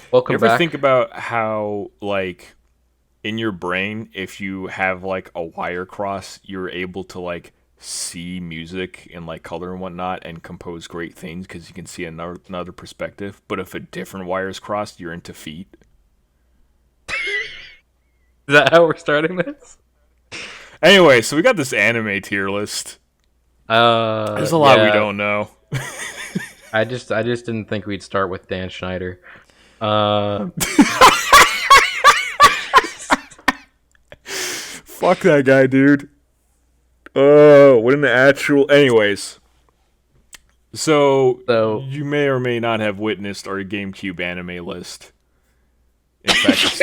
You Welcome ever think back. about how, like, in your brain, if you have like a wire cross, you're able to like see music in like color and whatnot and compose great things because you can see another perspective. But if a different wire is crossed, you're into feet. Is that how we're starting this? Anyway, so we got this anime tier list. There's a lot we Yeah. don't know. I just didn't think we'd start with Dan Schneider. Uh, Fuck that guy, dude. What an actual. Anyways, so so you may or may not have witnessed our GameCube anime list. In fact,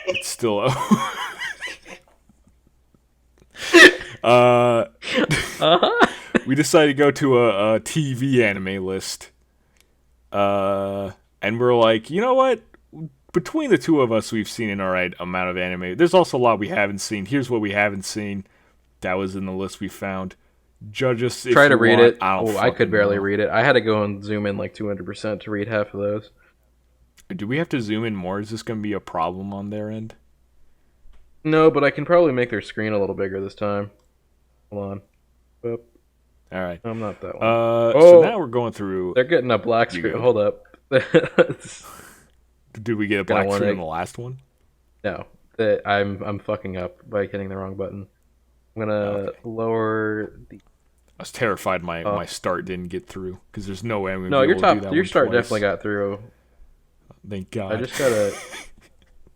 it's still uh uh-huh. we decided to go to a TV anime list. And we're like, you know what? Between the two of us, we've seen an alright amount of anime. There's also a lot we haven't seen. Here's what we haven't seen. That was in the list we found. Judge us Try if to you read want. it. I don't Oh, I could fucking barely know. read it. I had to go and zoom in like 200% to read half of those. Do we have to zoom in more? Is this going to be a problem on their end? No, but I can probably make their screen a little bigger this time. Hold on. Oop. All right. I'm not that one. So now Oh, we're going through. they're getting a black You screen. good? Hold up. Did we get a Gonna black want screen on to. the last one? No, I'm fucking up by hitting the wrong button. I'm gonna Okay. lower the. I was terrified my Oh start didn't get through because there's no way I'm gonna no, be your able to do top, that your one start definitely twice. got through. Thank I God. just gotta,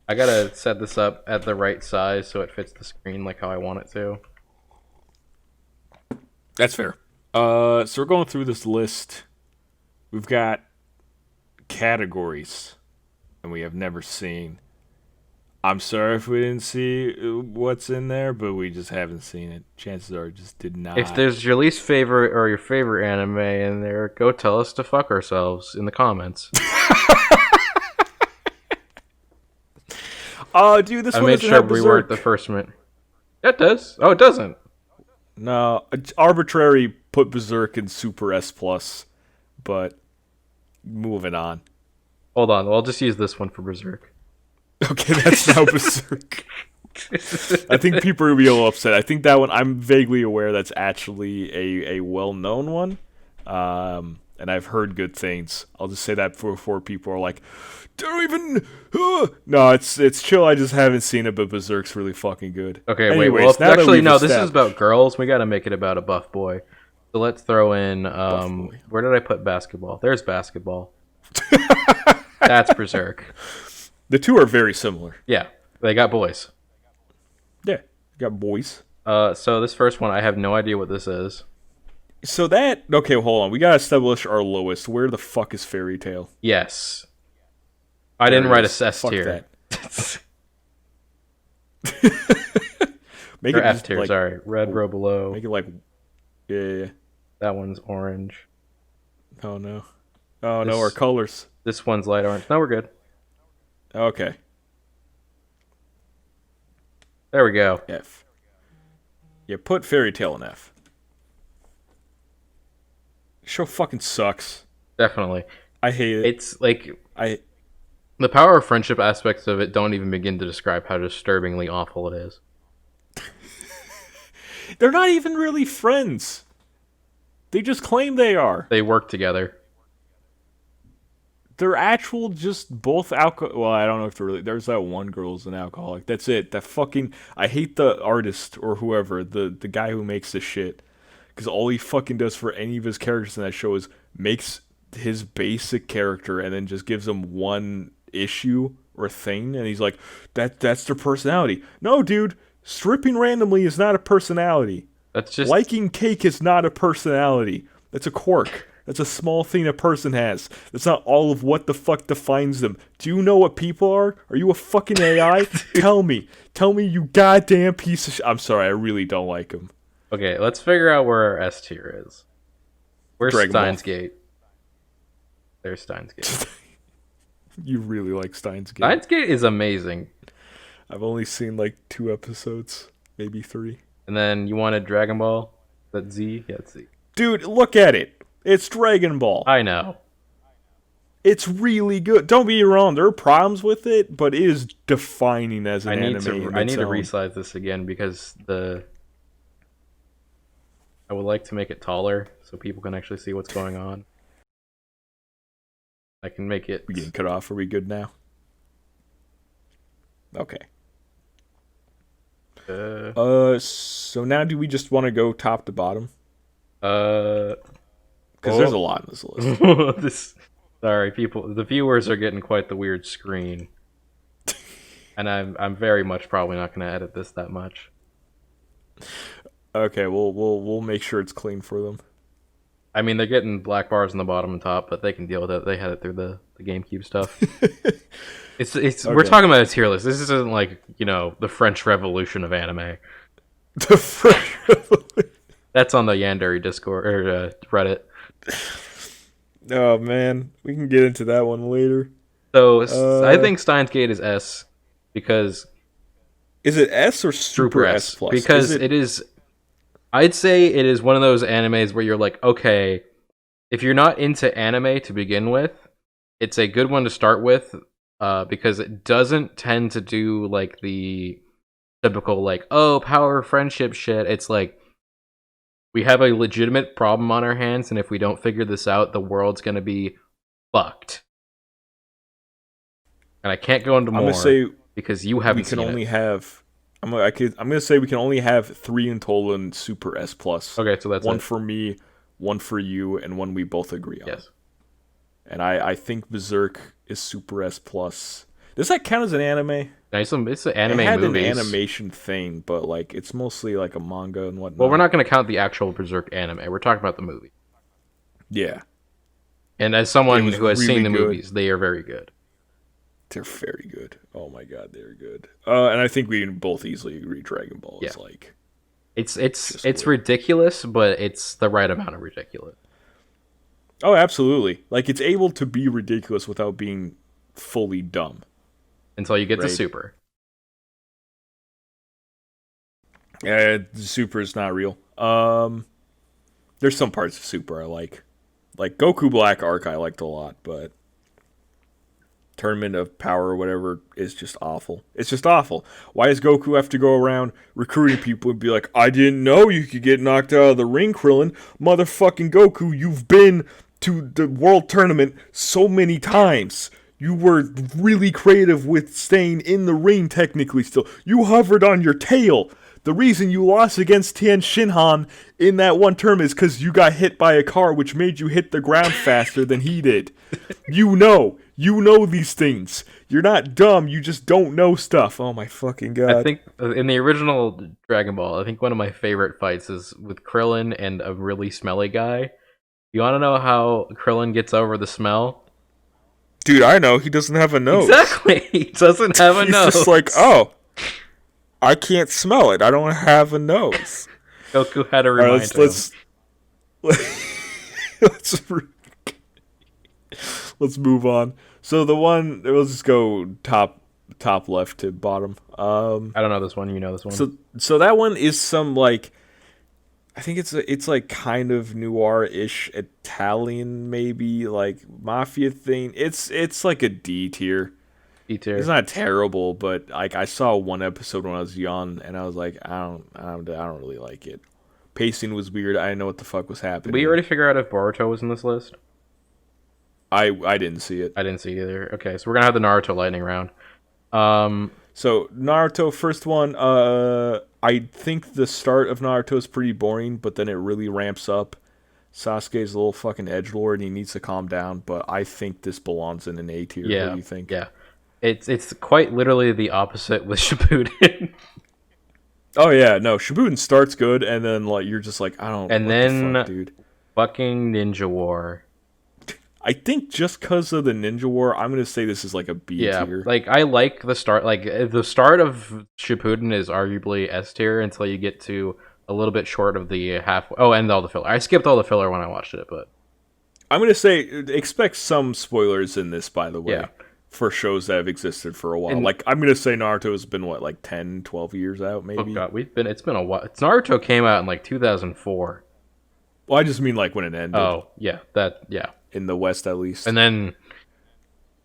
I gotta set this up at the right size so it fits the screen like how I want it to. That's fair. So we're going through this list. We've got categories, and we have never seen. I'm sorry if we didn't see what's in there, but we just haven't seen it. Chances are, it just did If not. there's your least favorite or your favorite anime in there, go tell us to fuck ourselves in the comments. Oh, dude, this I one made doesn't sure have we weren't the Berserk. first one. That does. Oh, it doesn't. No, it's arbitrary. Put Berserk in Super S plus, but moving on. Hold on. Well, I'll just use this one for Berserk. Okay, that's now Berserk. I think people are gonna be a little upset. I think that one I'm vaguely aware that's actually a well known one, and I've heard good things. I'll just say that before people are like, don't even. No, it's chill. I just haven't seen it, but Berserk's really fucking good. Okay, wait. Well, Anyways, now that actually, we've no. This is about established girls. We got to make it about a buff boy. So let's throw in. Buff Boy, Where did I put basketball? There's basketball. That's Berserk. the two are very similar. Yeah, they got boys. Yeah, you got boys. So this first one, I have no idea what this is. So that okay, hold on. We gotta establish our lowest. Where the fuck is Fairy Tale? Yes, I There didn't it write is. a S Fuck tier that. Make or it F just tier. like Sorry, red row below. make it like yeah. That one's orange. Oh no. Oh no, our This colors. this one's light orange. No, we're good. Okay. There we go. F. Yeah, put Fairy Tale in F. Show fucking sucks. Definitely. I hate it. It's like I the power of friendship aspects of it don't even begin to describe how disturbingly awful it is. they're not even really friends. They just claim they are. They work together. They're actual just both alcohol. Well, I don't know if they're really. There's that one girl's an alcoholic. That's it. That fucking. I hate the artist or whoever the guy who makes this shit because all he fucking does for any of his characters in that show is makes his basic character and then just gives him one issue or thing, and he's like, that's their personality. No, dude, stripping randomly is not a personality. That's just Liking cake is not a personality. That's a quirk. That's a small thing a person has. That's not all of what the fuck defines them. Do you know what people are? Are you a fucking AI? Tell me. Tell me, you goddamn piece of I'm sorry, I really don't like him. okay. Let's figure out where our S tier is. Where's Dragon Ball. Steins Gate? There's Steins Gate. You really like Steins Gate. Steins Gate is amazing. I've only seen like 2 episodes, maybe 3. And then you wanted Dragon Ball? That Z? Yeah, it's Z. Dude, look at it. It's Dragon Ball. I know. It's really good. Don't be wrong, there are problems with it, but it is defining as an anime in I its need to own. resize this again because I would like to make it taller so people can actually see what's going on. I can make it. We getting cut off? Are we good now? Okay. So now do we just want to go top to bottom? Because there's a lot in this list. Sorry, people. The viewers are getting quite the weird screen, and I'm very much probably not going to edit this that much. Okay, we'll make sure it's clean for them. I mean, they're getting black bars on the bottom and top, but they can deal with it. They had it through the GameCube stuff. It's okay. We're talking about a tier list. This isn't like, the French Revolution of anime. The French Revolution. That's on the Yandere Discord or Reddit. Oh man, we can get into that one later. So I think Steins Gate is S because is it S or Super S plus? Because it is. I'd say it is one of those animes where you're like, okay, if you're not into anime to begin with, it's a good one to start with because it doesn't tend to do like the typical like, oh, power friendship shit. It's like we have a legitimate problem on our hands, and if we don't figure this out, the world's gonna be fucked. And I can't go into more because you haven't seen it. Only have. I'm gonna say we can only have 3 in total in Super S plus. Okay, so that's one for me, one for you, and one we both agree on. Yes. And I think Berserk is Super S plus. Does that count as an anime? It's an anime it had movies. An animation thing, but like it's mostly like a manga and whatnot. Well, we're not going to count the actual Berserk anime. We're talking about the movie. Yeah. And as someone who has seen the movies, they are very good. They're very good. Oh my god, they're good. And I think we can both easily agree Dragon Ball is like it's ridiculous, but it's the right amount of ridiculous. Oh, absolutely. Like it's able to be ridiculous without being fully dumb. Until you get to Super. Super is not real. There's some parts of Super I like. Like Goku Black Arc I liked a lot, but Tournament of Power or whatever is just awful. It's just awful. Why does Goku have to go around recruiting people and be like, I didn't know you could get knocked out of the ring, Krillin. Motherfucking Goku, you've been to the World Tournament so many times. You were really creative with staying in the ring technically still. You hovered on your tail. The reason you lost against Tien Shinhan in that one term is because you got hit by a car, which made you hit the ground faster than he did. You know these things. You're not dumb, you just don't know stuff. Oh my fucking god. I think in the original Dragon Ball, I think one of my favorite fights is with Krillin and a really smelly guy. You want to know how Krillin gets over the smell? Dude, I know. He doesn't have a nose. Exactly. He doesn't have a nose. He's just like, oh, I can't smell it. I don't have a nose. Goku had to remind him. Let's move on. So the one, we'll just go top left to bottom. I don't know this one. You know this one. So that one is some like, I think it's like kind of noir-ish Italian maybe like mafia thing. It's like a D tier. D tier. It's not terrible, but like I saw one episode when I was young and I was like, I don't really like it. Pacing was weird. I didn't know what the fuck was happening. Did we already figure out if Boruto was in this list? I didn't see it. I didn't see it either. Okay, so we're gonna have the Naruto lightning round. So Naruto, first one. I think the start of Naruto is pretty boring, but then it really ramps up. Sasuke's a little fucking edgelord and he needs to calm down. But I think this belongs in an A tier. Yeah, what do you think? Yeah, it's quite literally the opposite with Shippuden. Oh yeah, no, Shippuden starts good, and then like you're just like, I don't. And then the fuck, dude, fucking Ninja War. I think just because of the Ninja War, I'm gonna say this is like a B tier. Like I like the start. Like the start of Shippuden is arguably S tier until you get to a little bit short of the half. Oh, and all the filler. I skipped all the filler when I watched it, but I'm gonna say expect some spoilers in this. By the way, yeah. For shows that have existed for a while. Like I'm gonna say Naruto's been what, like 10, 12 years out, maybe. Oh god, it's been a while. Naruto came out in like 2004. Well, I just mean like when it ended. Oh yeah, yeah. In the West, at least. And then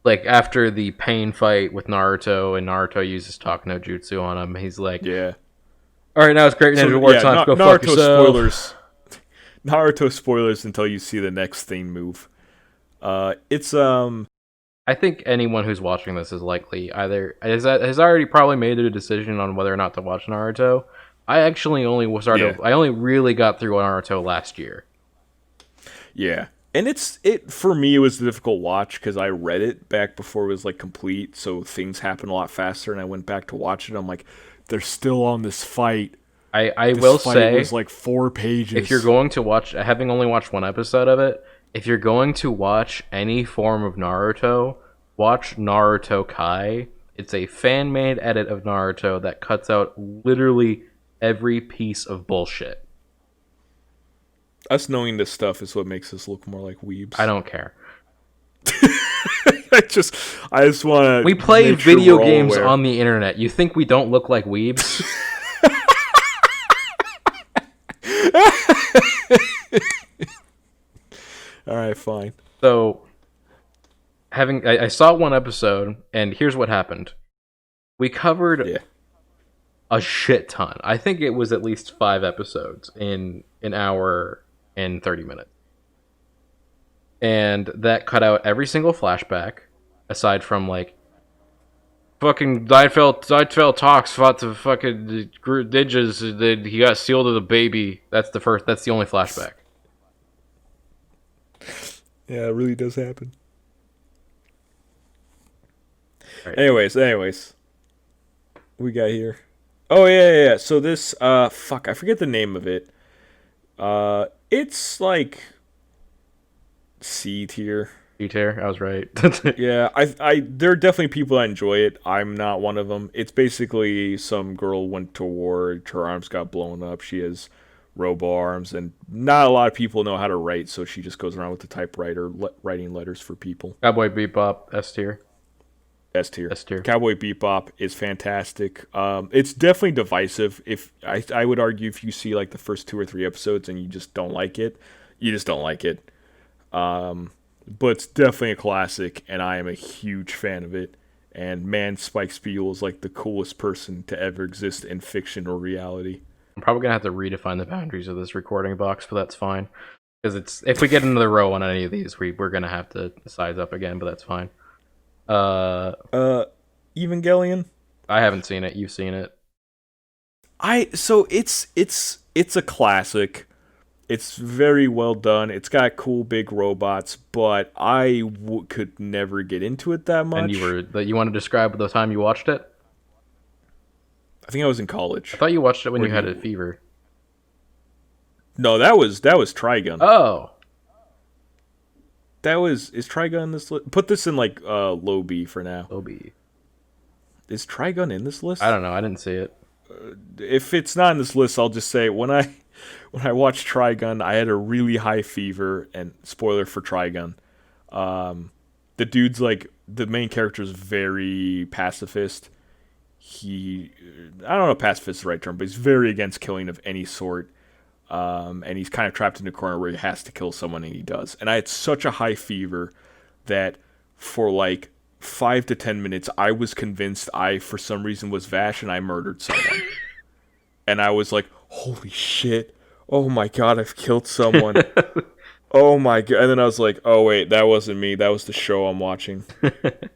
Like after the pain fight with Naruto, and Naruto uses talk no jutsu on him, he's like, Yeah. "All right, now it's Great So Ninja War yeah, time. Go fuck Naruto yourself." spoilers. Naruto spoilers until you see the next thing move. It's I think anyone who's watching this is likely either has already probably made a decision on whether or not to watch Naruto. I actually only yeah. I only really got through Naruto last year. Yeah. And it for me it was a difficult watch because I read it back before it was like complete, so things happen a lot faster and I went back to watch it. I'm like, they're still on this fight. I This will fight say, was like 4 pages. if you're going to watch, having only watched one episode of it, if you're going to watch any form of Naruto, watch Naruto Kai. It's a fan made edit of Naruto that cuts out literally every piece of bullshit. Us knowing this stuff is what makes us look more like I weebs. don't care. I just I just want to We play make sure video we're all games aware. on the internet. You think we don't look like weebs? All right, fine. So, I saw one episode, and here's what happened. We covered Yeah. a shit ton. I think it was at least 5 episodes in an hour and 30 minutes. And that cut out every single flashback, aside from like fucking Dynfeld talks fought the fucking ninjas. That he got sealed as a baby. That's the only flashback. Yeah, it really does happen. Right. Anyways. We got here. Oh yeah. So this fuck, I forget the name of it. It's like C tier. D-tier, I was right. Yeah, I there are definitely people that enjoy it. I'm not one of them. It's basically some girl went to war, her arms got blown up. She has robo arms, and not a lot of people know how to write, so she just goes around with the typewriter writing letters for people. Cowboy Bebop, S tier. S tier. S tier. Cowboy Bebop is fantastic. It's definitely divisive. If I would argue if you see like the first 2 or 3 episodes and you just don't like it, you just don't like it. But it's definitely a classic, and I am a huge fan of it. And man, Spike Spiegel is like the coolest person to ever exist in fiction or reality. I'm probably gonna have to redefine the boundaries of this recording box, but that's fine. Because it's if we get another row on any of these, we're gonna have to size up again, but that's fine. Evangelion. I haven't seen it. You've seen it. So it's a classic. It's very well done. It's got cool big robots, but I could never get into it that much. And you want to describe the time you watched it? I think I was in college. I thought you watched it when Or you had a fever. No, that was Trigun. Oh, Is Trigun in this list? Put this in like low B for now. Obi. Is Trigun in this list? I don't know. I didn't see it. If it's not in this list, I'll just say when I watched Trigun, I had a really high fever. And spoiler for Trigun, the dude's like the main character is very pacifist. I don't know if pacifist is the right term, but he's very against killing of any sort. And he's kind of trapped in a corner where he has to kill someone, and he does. And I had such a high fever that for like 5 to 10 minutes, I was convinced I, for some reason, was Vash and I murdered someone. And I was like, holy shit. Oh my god, I've killed someone. Oh my god. And then I was like, oh wait, that wasn't me. That was the show I'm watching. And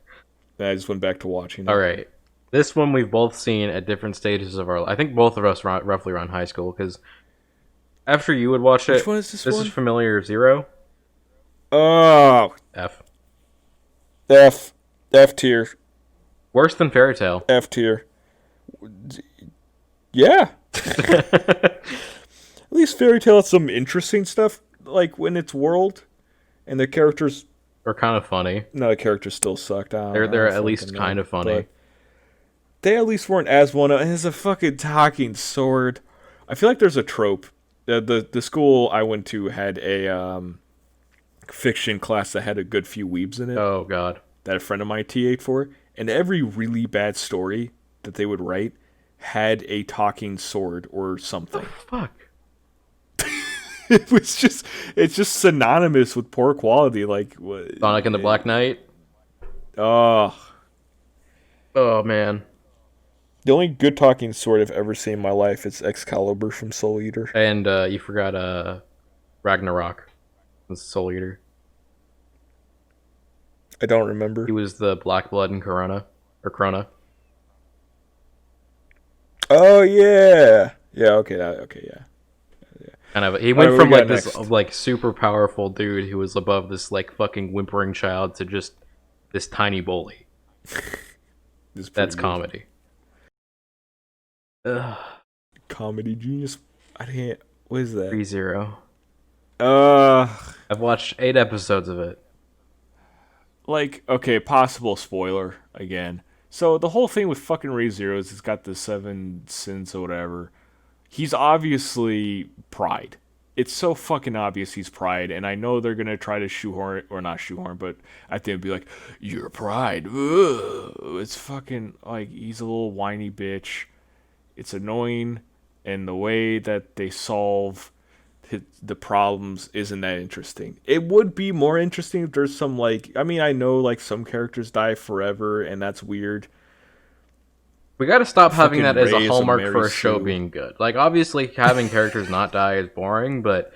I just went back to watching it. All right. This one we've both seen at different stages of our life. I think both of us roughly around high school, because after you would watch it, Which one is this one? is Familiar Zero. Oh, F. F tier. Worse than Fairy Tail. F tier. Yeah. At least Fairy Tail has some interesting stuff, like when it's world, and the characters. They're kind of funny. No, the characters still sucked. They're at least kind of funny. They at least weren't as one. And it's a fucking talking sword. I feel like there's a trope. The school I went to had a fiction class that had a good few weebs in it. Oh god. That a friend of mine TA'd for, and every really bad story that they would write had a talking sword or something. Fuck. It's just synonymous with poor quality. Like Sonic and the Black Knight. Oh, Oh man. the only good talking sword I've ever seen in my life is Excalibur from Soul Eater. And you forgot Ragnarok, the Soul Eater. I don't He remember. was the Black Blood in Corona or Krona. Oh yeah, yeah. Okay, okay, yeah. Kind of, he All right, went what we from got like this next? like super powerful dude who was above this like fucking whimpering child to just this tiny bully. This is pretty That's good. comedy. Ugh. Comedy Genius. I can't. What is that? 3-0. Uh, I've watched 8 episodes of it. like okay, possible spoiler again. So the whole thing with fucking ReZero is it's got the 7 sins or whatever. He's obviously Pride. It's so fucking obvious he's Pride, and I know they're gonna try to shoehorn or not shoehorn, but I think it'd be like, "You're Pride." Ugh. It's fucking like he's a little whiny bitch. It's annoying, and the way that they solve the problems isn't that interesting. It would be more interesting if there's some like I mean I know like some characters die forever, and that's weird. We got to stop having that Fucking as a Ray is a hallmark Mary for a show Sue. being good. Like, obviously, having characters not die is boring, but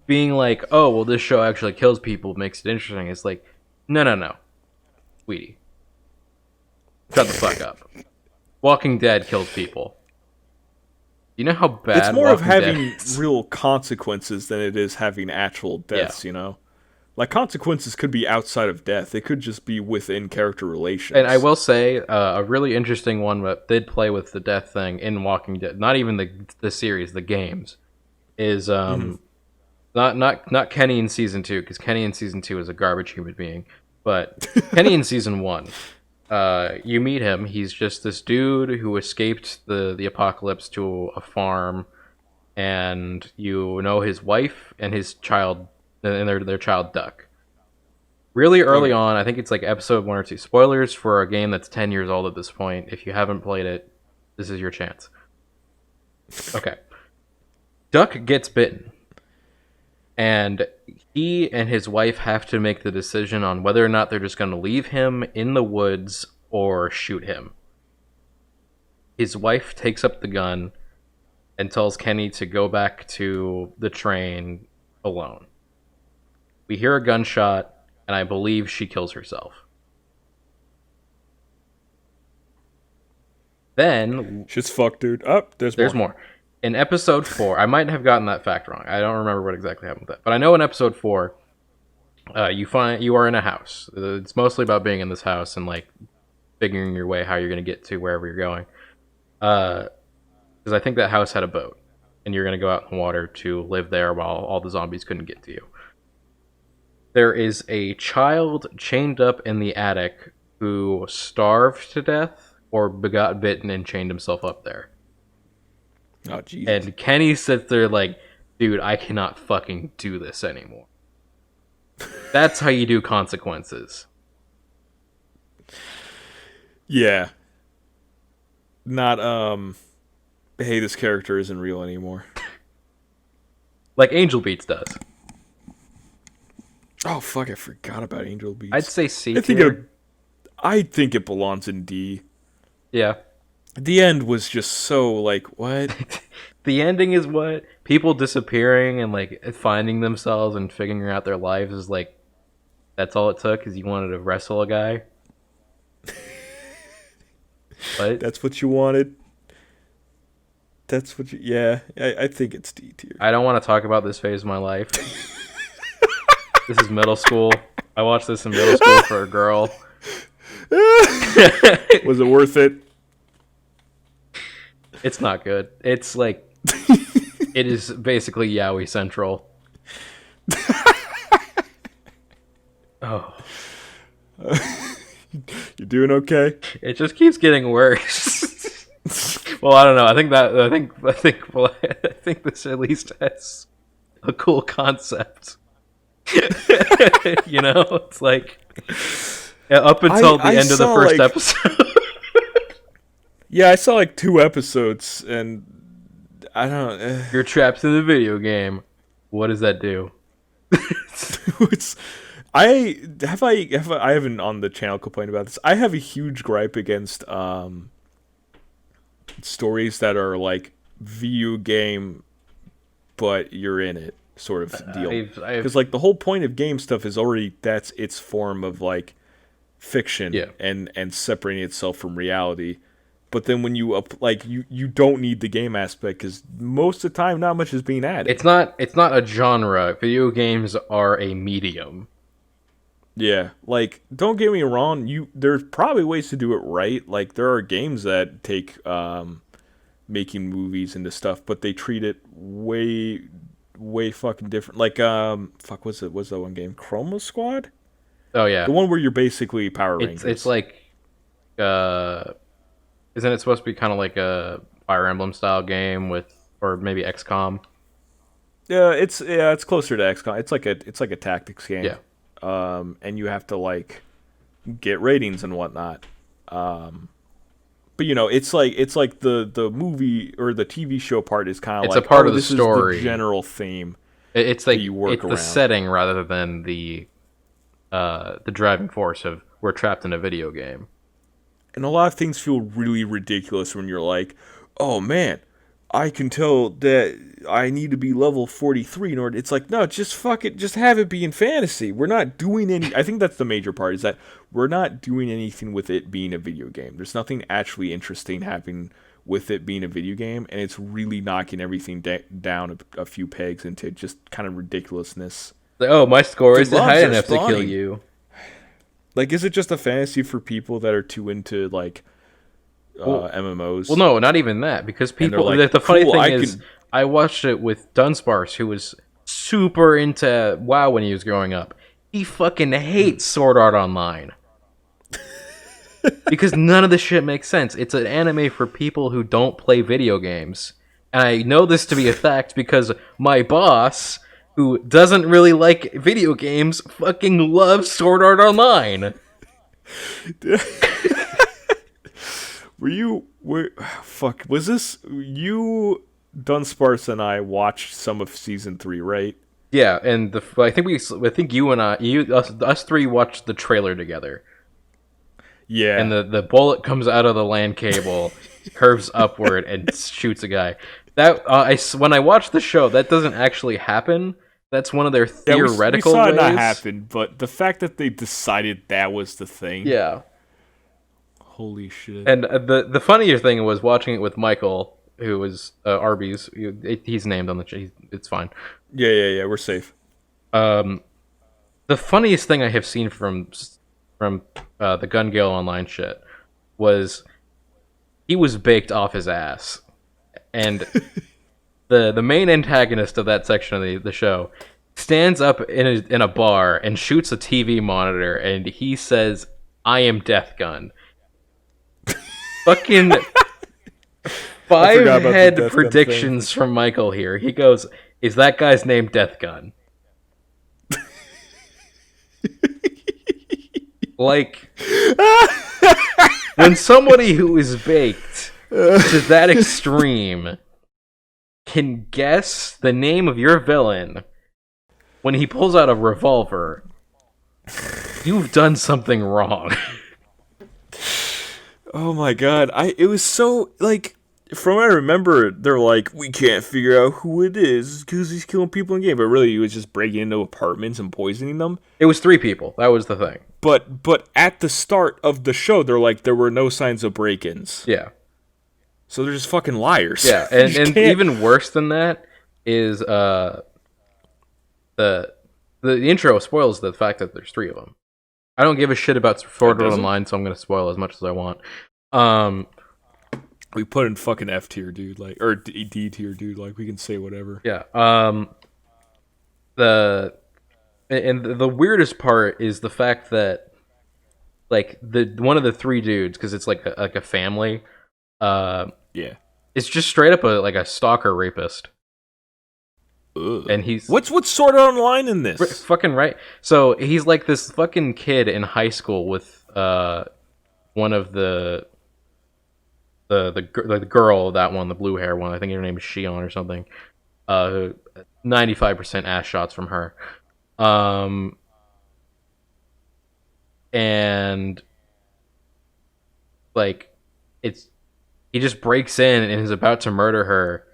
being like, oh, well, this show actually kills people makes it interesting. It's like, no, no, no, sweetie, shut the fuck up. Walking Dead kills people. You know how It's bad more of Walking Dead having is? real consequences than it is having actual Yeah. deaths, you know? Like, consequences could be outside of death, it could just be within character And I relations. will say, a really interesting one that did play with the death thing in Walking Dead, not even the series, the games, is Hmm. not Kenny in season 2, because Kenny in season 2 is a garbage human being, but Kenny in season 1, you meet him. He's just this dude who escaped the apocalypse to a farm, and you know his wife and his child and their child Duck. Really early Okay. on, I think it's like episode 1 or 2. Spoilers for a game that's 10 years old at this point. If you haven't played it, this is your chance. Okay, Duck gets bitten, and he and his wife have to make the decision on whether or not they're just going to leave him in the woods or shoot him. His wife takes up the gun and tells Kenny to go back to the train alone. We hear a gunshot, and I believe she kills herself. Then Shit's fucked, dude. Up, there's there's more. more. In episode 4, I might have gotten that fact wrong. I don't remember what exactly happened with that, but I know in episode 4, you are in a house. It's mostly about being in this house and like figuring your way how you're going to get to wherever you're going. Because I think that house had a boat, and you're going to go out in the water to live there while all the zombies couldn't get to you. There is a child chained up in the attic who starved to death or got bitten and chained himself up there. Oh, Jesus. And Kenny sits there like, dude, I cannot fucking do this anymore. That's how you do consequences. Yeah. Not, hey, this character isn't real anymore. Like Angel Beats does. Oh, fuck, I forgot about Angel Beats. I'd say C I think tier. I think it belongs in D. Yeah. The end was just so, like, what? The ending is what people disappearing and like finding themselves and figuring out their lives is like that's all it took is you wanted to wrestle a guy. But That's what you wanted? That's what you... Yeah, I think it's D tier. I don't want to talk about this phase of my life. This is middle school. I watched this in middle school for a girl. Was it worth it? It's not good. It's like it is basically Yaoi Central. Oh, You doing okay? it just keeps getting worse. Well, I don't know. I think this at least has a cool concept. You know, it's like up until the I end of the saw, first like- episode. Yeah, I saw like 2 episodes, and I don't... You're trapped in the video game. What does that do? it's I haven't on the channel complained about this. I have a huge gripe against stories that are like video game, but you're in it sort of deal. Because I've like the whole point of game stuff is already that's its form of like fiction yeah. and separating itself from reality. But then when you like you don't need the game aspect because most of the time not much is being added. It's not a genre. Video games are a medium. Yeah, like don't get me wrong, there's probably ways to do it right. Like there are games that take making movies into stuff, but they treat it way fucking different. Like fuck what's that one game? Chroma Squad? Oh yeah, The one where you're basically Power Rangers. it's like uh, isn't it supposed to be kind of like a Fire Emblem style game with, or maybe XCOM? Yeah, it's closer to XCOM. It's like a tactics game. Yeah, And you have to like get ratings and whatnot. But you know, it's like the movie or the TV show part is kind of it's like a part of the this story. is the general theme It's that like you work it's the around. setting rather than the driving force of we're trapped in a video game. And a lot of things feel really ridiculous when you're like, oh man, I can tell that I need to be level 43 in order. It's like, no, just fuck it. Just have it be in fantasy. We're not doing any. I think that's the major part is that we're not doing anything with it being a video game. There's nothing actually interesting happening with it being a video game. And it's really knocking everything down a few pegs into just kind of ridiculousness. Like, oh, my score Dude, isn't loves high are enough to kill spawning. you. Like, is it just a fantasy for people that are too into, like, MMOs? Well, no, not even that, because And they're people. like, The funny cool, thing I is, can- I watched it with Dunsparce, who was super into WoW when he was growing up. He fucking hates Sword Art Online. Because none of this shit makes sense. It's an anime for people who don't play video games. And I know this to be a fact because my boss, who doesn't really like video games, fucking loves Sword Art Online. Fuck, was this you, Dunsparce, and I watched some of season 3, right? Yeah, and I think you and us three watched the trailer together. Yeah. And the bullet comes out of the LAN cable, curves upward, and shoots a guy. That when I watched the show, that doesn't actually happen. That's one of their theoretical we saw ways. it not happen, but the fact that they decided that was the thing. Yeah. Holy shit. And the funnier thing was watching it with Michael, who was Arby's. He's named on the. It's fine. Yeah, we're safe. The funniest thing I have seen from the Gun Gale Online shit was he was baked off his ass, and the main antagonist of that section of the show stands up in a bar and shoots a TV monitor, and he says, "I am Death Gun." Fucking five about the head Death Gun predictions from Michael here. He goes, "Is that guy's name Death Gun?" Like, when somebody who is baked to that extreme can guess the name of your villain when he pulls out a revolver, you've done something wrong. Oh my god, it was so, like, from what I remember, they're like, we can't figure out who it is because he's killing people in game, but really he was just breaking into apartments and poisoning them. It was 3 people. That was the thing. But at the start of the show, they're like, there were no signs of break-ins. Yeah. So they're just fucking liars. Yeah, and even worse than that is the intro spoils the fact that there's 3 of them. I don't give a shit about Sword Art Online, so I'm going to spoil as much as I want. We put in fucking F tier, dude, like, or D tier, dude, like, we can say whatever. Yeah. The weirdest part is the fact that, like, one of the 3 dudes, because it's like a family, Yeah. it's just straight up a stalker rapist. Ugh. And he's what's Sword Art Online in this? fucking right. So he's like this fucking kid in high school with one of the girl, that one, the blue hair one. I think her name is Shion or something. 95% ass shots from her. and like it's he just breaks in and is about to murder her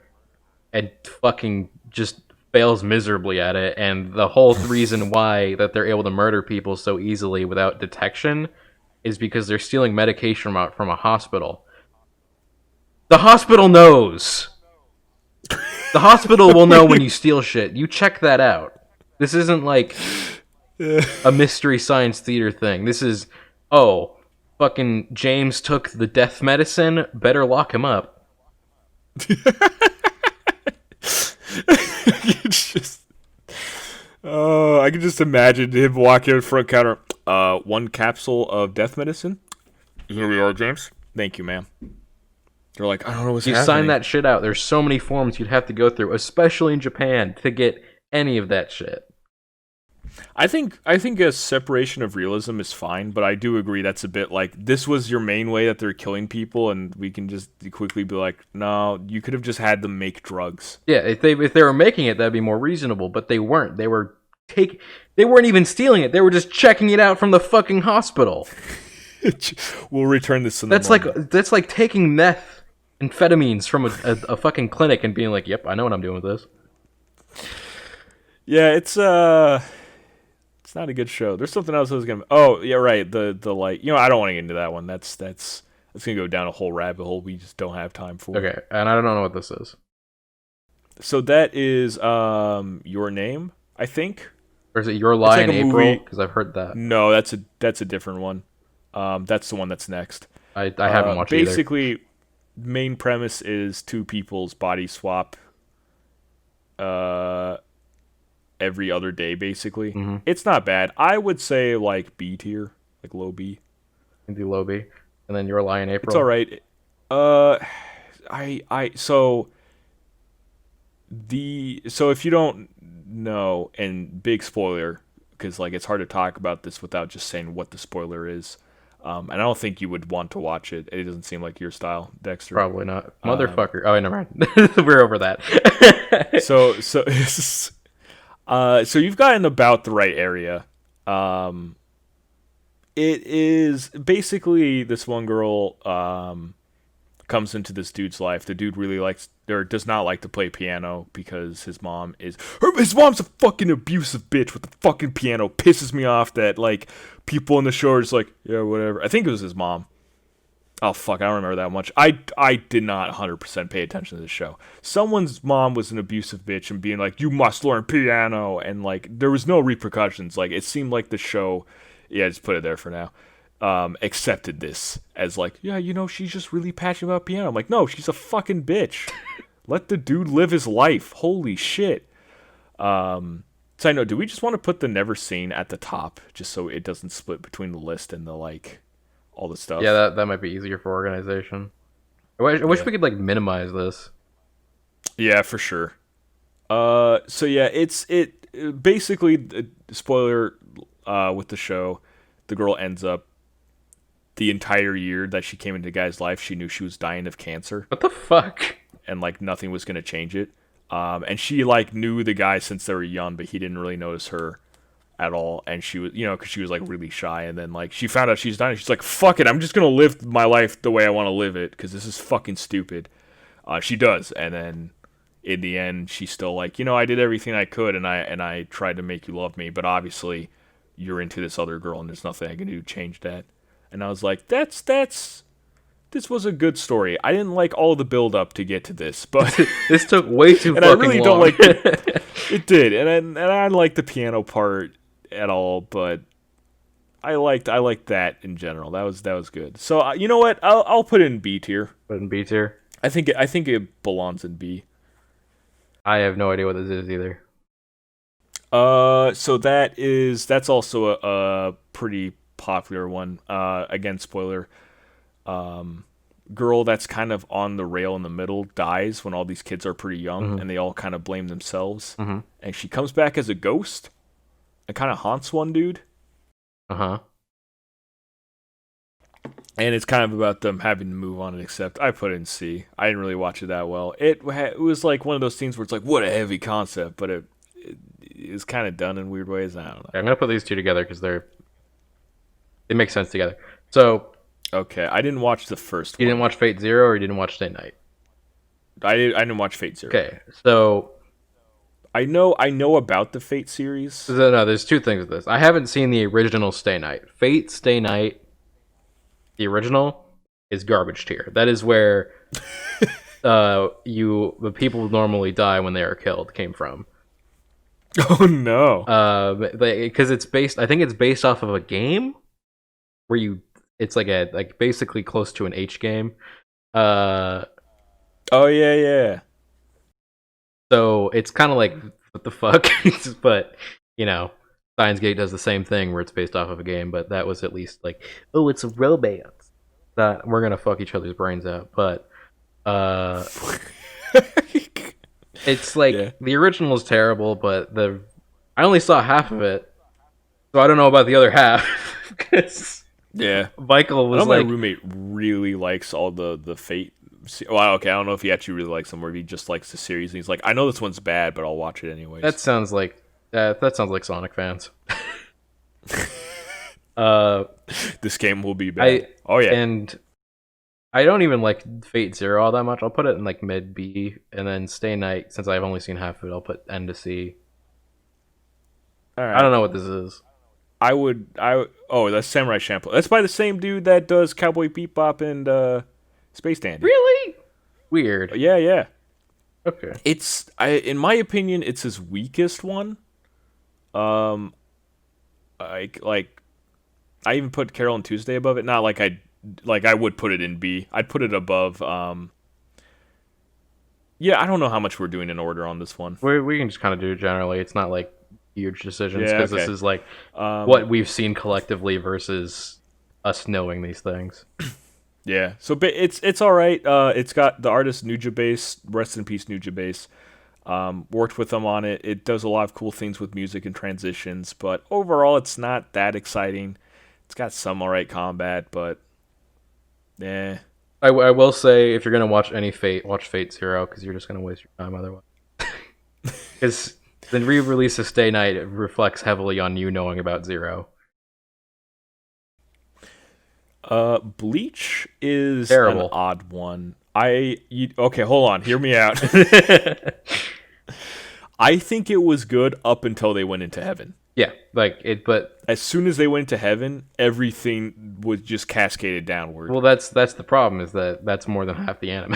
and fucking just fails miserably at it. And the whole reason why that they're able to murder people so easily without detection is because they're stealing medication from a hospital. The hospital knows. The hospital will know when you steal shit. You check that out. This isn't like a mystery science theater thing. This is, oh, fucking James took the death medicine. Better lock him up. It's just, oh, I can just imagine him walking in front counter. One capsule of death medicine. Here we are, James. Thank you, ma'am. They're like, I don't know what's You happening. sign that shit out. There's so many forms you'd have to go through, especially in Japan, to get any of that shit. I think a separation of realism is fine, but I do agree that's a bit like this was your main way that they're killing people, and we can just quickly be like, no, you could have just had them make drugs. Yeah, if they were making it, that'd be more reasonable. But they weren't. They weren't even stealing it. They were just checking it out from the fucking hospital. We'll return this in That's the moment. that's like taking meth, amphetamines from a fucking clinic and being like, "Yep, I know what I'm doing with this." Yeah, it's not a good show. There's something else I was gonna. Oh, yeah, right. The like, I don't want to get into that one. That's gonna go down a whole rabbit hole we just don't have time for. Okay, and I don't know what this is. So that is Your Name, I think. Or is it Your Lie like in a April? movie. Because I've heard that. No, that's a different one. That's the one that's next. I haven't watched it either. Basically, main premise is two people's body swap every other day, basically. Mm-hmm. It's not bad. I would say like B tier, like low B. Do Lobby, and then Your Lie in April. It's all right. Uh, so if you don't know, and big spoiler, because like it's hard to talk about this without just saying what the spoiler is. And I don't think you would want to watch it. It doesn't seem like your style, Dexter. Probably not. Motherfucker. Oh, never mind. We're over that. So you've gotten about the right area. It is basically this one girl comes into this dude's life. The dude really likes or does not like to play piano because his mom's a fucking abusive bitch with the fucking piano. Pisses me off that like people in the show are just like, yeah, whatever. I think it was his mom. Oh fuck, I don't remember that much. I did not 100% pay attention to the show. Someone's mom was an abusive bitch and being like, you must learn piano, and like there was no repercussions. Like it seemed like the show, yeah, just put it there for now. Accepted this as like, yeah, she's just really passionate about piano. I'm like, no, she's a fucking bitch. Let the dude live his life. Holy shit. So I know, do we just want to put the never seen at the top just so it doesn't split between the list and the like all the stuff? Yeah, that might be easier for organization. I wish we could like minimize this. Yeah, for sure. So yeah, it basically, spoiler with the show, the girl ends up the entire year that she came into the guy's life, she knew she was dying of cancer. What the fuck? And like nothing was gonna change it. And she like knew the guy since they were young, but he didn't really notice her at all. And she was, because she was like really shy. And then like she found out she's dying. She's like, "Fuck it, I'm just gonna live my life the way I want to live it because this is fucking stupid." She does, and then in the end, she's still like, I did everything I could, and I tried to make you love me, but obviously, you're into this other girl, and there's nothing I can do to change that. And I was like, this was a good story. I didn't like all the build up to get to this, but this took way too and fucking long. I really don't like it did, and I like the piano part at all, but I liked that in general. That was good. So you know what? I'll put it in B tier. Put in B tier. I think it belongs in B. I have no idea what this is either. So that's also a pretty popular one. Again, spoiler. Girl that's kind of on the rail in the middle dies when all these kids are pretty young, Mm-hmm. and they all kind of blame themselves. Mm-hmm. And she comes back as a ghost and kind of haunts one dude. Uh-huh. And it's kind of about them having to move on and accept. I put it in C. I didn't really watch it that well. It was like one of those things where it's like, what a heavy concept, but it is kind of done in weird ways. I don't know. Okay, I'm gonna put these two together because they're They make sense together. So Okay, I didn't watch the first you didn't one. watch Fate Zero, or you didn't watch Stay Night? I didn't watch Fate Zero. Okay, so I know about the Fate series. no, there's two things with this. I haven't seen the original Stay Night. Fate Stay Night, the original, is garbage tier. That is where the people normally die when they are killed came from. Oh no. Because it's based. I think it's based off of a game where it's like basically close to an H game. Uh, Oh yeah, yeah. so it's kind of like what the fuck, but you know, Steins Gate does the same thing where it's based off of a game, but that was at least like, oh, it's a romance that we're gonna fuck each other's brains out. But it's like Yeah. the original is terrible, but I only saw half of it, so I don't know about the other half. Because Yeah. Michael I was know my like, roommate really likes all the Fate. Well, okay, I don't know if he actually really likes them or if he just likes the series. And he's like, I know this one's bad, but I'll watch it anyways. that sounds like Sonic fans. uh, This game will be bad. Oh yeah. and I don't even like Fate Zero all that much. I'll put it in like mid B, and then Stay Night. Since I've only seen half of it, I'll put N to C. All right. I don't know what this is. Oh, that's Samurai Champloo. That's by the same dude that does Cowboy Bebop and Space Dandy. Really weird. Yeah, yeah. Okay. In my opinion, it's his weakest one. Um, like I even put Carol and Tuesday above it. Not like I would put it in B. I'd put it above. Yeah, I don't know how much we're doing in order on this one. We can just kind of do it generally. It's not like huge decisions Yeah, because okay. this is like Um, what we've seen collectively versus us knowing these things. Yeah, so it's all right. It's got the artist Nujabase, rest in peace Nujabase. Worked with them on it. It does a lot of cool things with music and transitions, but overall, it's not that exciting. It's got some alright combat, but yeah, I will say if you're gonna watch any Fate, watch Fate Zero because you're just gonna waste your time otherwise. Because the re-release of Stay Night reflects heavily on you knowing about Zero. Bleach is an Terrible. odd one. Okay, hold on, hear me out. I think it was good up until they went into heaven. Yeah, like it, but As soon as they went to heaven, everything was just cascaded downward. well, that's the problem is that that's more than half the anime.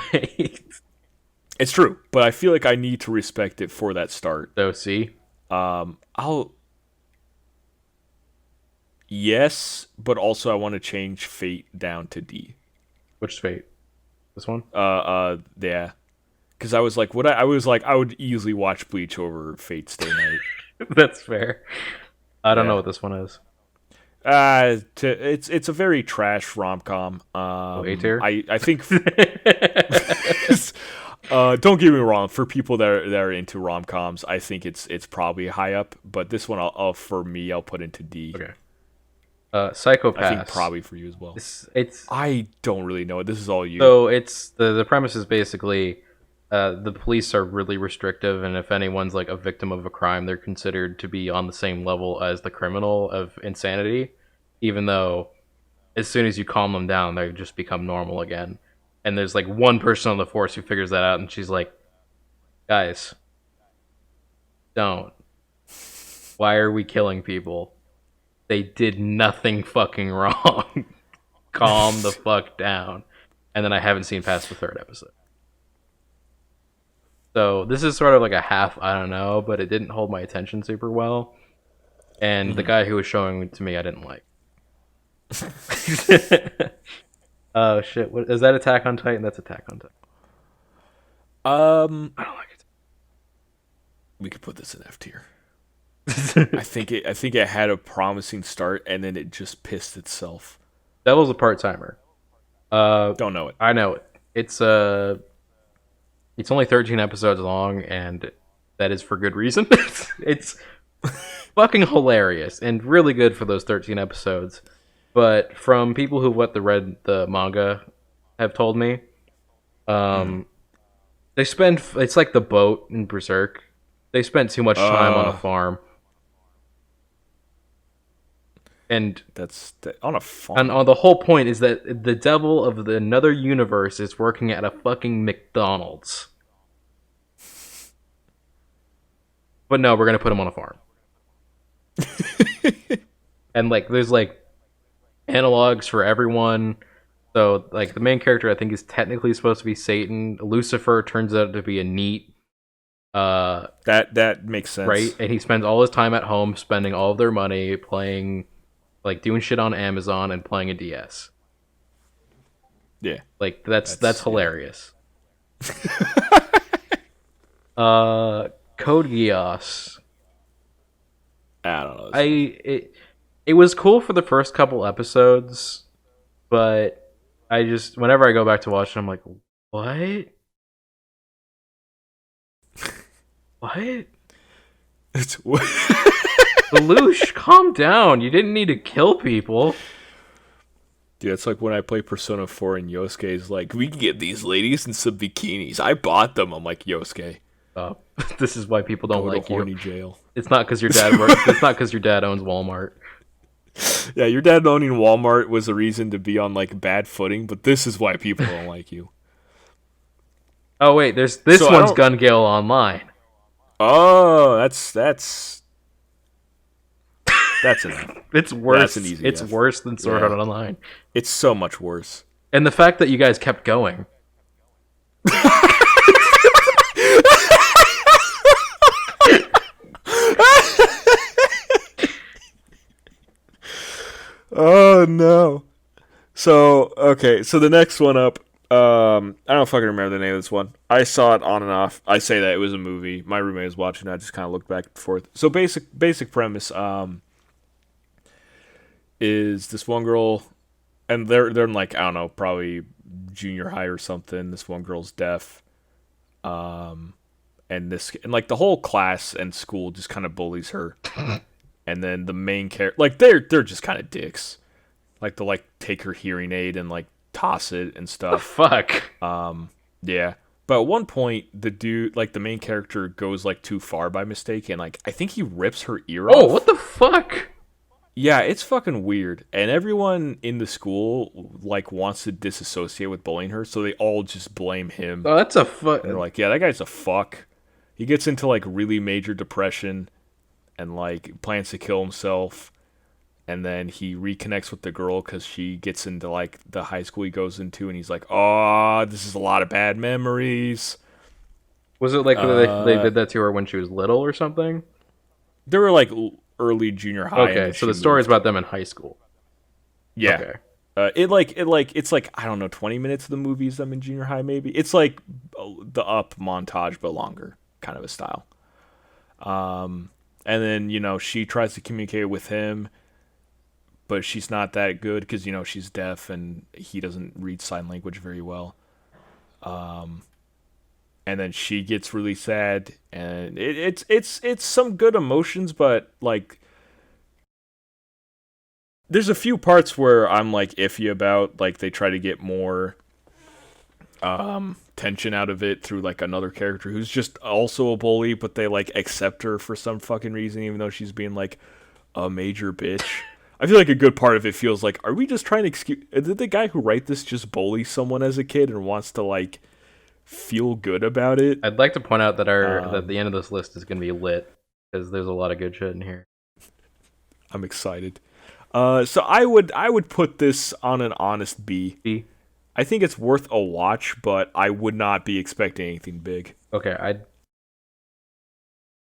It's true, but I feel like I need to respect it for that start. So see, I'll yes, but also I want to change Fate down to D. which Fate? This one? Yeah, because I was like, I was like, I would easily watch Bleach over Fate Stay Night. That's fair. I don't Yeah. know what this one is. It's a very trash rom com. A tier? I think. Don't get me wrong. For people that are into rom coms, I think it's probably high up. But this one, for me, I'll put into D. Okay. Psychopath. I think probably for you as well. It's I don't really know. This is all you. so it's the premise is basically the police are really restrictive, and if anyone's like a victim of a crime, they're considered to be on the same level as the criminal of insanity, even though as soon as you calm them down, they just become normal again. And there's like one person on the force who figures that out, and she's like, "Guys, don't. Why are we killing people? They did nothing fucking wrong. Calm the fuck down." And then I haven't seen past the third episode. So this is sort of like a half, I don't know, but it didn't hold my attention super well. And the guy who was showing it to me, I didn't like. Oh shit! What is that? Attack on Titan? That's Attack on Titan. Um, I don't like we could put this in F tier. it. I think it had a promising start, and then it just pissed itself. Devil's a part timer. Don't know it. I know it. It's only 13 episodes long, and that is for good reason. It's fucking hilarious and really good for those 13 episodes. But from people who read the manga have told me, they spend it's like the boat in Berserk. They spend too much time on a farm. And on a and farm. the whole point is that the devil of another universe is working at a fucking McDonald's. But no, we're gonna put him on a farm. And like, there's like analogs for everyone. So like, the main character I think is technically supposed to be Satan. Lucifer turns out to be a neat. That makes sense. Right, and he spends all his time at home, spending all of their money playing, like doing shit on Amazon and playing a DS. Yeah, Like that's yeah. hilarious. Code Geass. I don't know. I it was cool for the first couple episodes, but I just whenever I go back to watch it, I'm like, what? What? It's Lelouch, calm down. You didn't need to kill people. Dude, it's like when I play Persona 4 and Yosuke's like, we can get these ladies in some bikinis. I bought them. I'm like, Yosuke, This is why people don't go like to you. horny jail. It's not because your dad works. It's not because your dad owns Walmart. Yeah, your dad owning Walmart was a reason to be on like bad footing, but this is why people don't like you. Oh wait, there's this So one's Gun Gale Online. Oh, that's enough. It's worse. That's an easy It's F. worse than Sword Art Yeah. Online. It's so much worse. And the fact that you guys kept going. Oh no. So okay, so the next one up, I don't fucking remember the name of this one. I saw it on and off. I say that it was a movie. My roommate was watching it. I just kind of looked back and forth. So basic premise, is this one girl, and they're in like I don't know, probably junior high or something. This one girl's deaf, um, and like the whole class and school just kind of bullies her. And then the main character, like they're just kind of dicks. Like they'll like take her hearing aid and like toss it and stuff. Fuck. Yeah. But at one point, the dude, like the main character, goes like too far by mistake, and like I think he rips her ear Oh, off. what the fuck? Yeah, it's fucking weird. And everyone in the school like wants to disassociate with bullying her, so they all just blame him. Oh, that's a fuck. And they're like, yeah, that guy's a fuck. He gets into like really major depression and like plans to kill himself. And then he reconnects with the girl because she gets into like the high school he goes into, and he's like, "Oh, this is a lot of bad memories." Was it like they did that to her when she was little or something? They were like early junior high. and Okay, then so she the story is moved. about them in high school. Yeah. Okay. It's like I don't know, 20 minutes of the movies them in junior high maybe. It's like the Up montage but longer kind of a style. And then she tries to communicate with him, but she's not that good because she's deaf and he doesn't read sign language very well. And then she gets really sad, and it's some good emotions, but like there's a few parts where I'm like iffy about, like they try to get more tension out of it through like another character who's just also a bully, but they like accept her for some fucking reason, even though she's being like a major bitch. I feel like a good part of it feels like, are we just trying to excuse? Did the guy who wrote this just bully someone as a kid and wants to like feel good about it? I'd like to point out that that the end of this list is going to be lit because there's a lot of good shit in here. I'm excited. So I would put this on an honest B. B. I think it's worth a watch, but I would not be expecting anything big. Okay,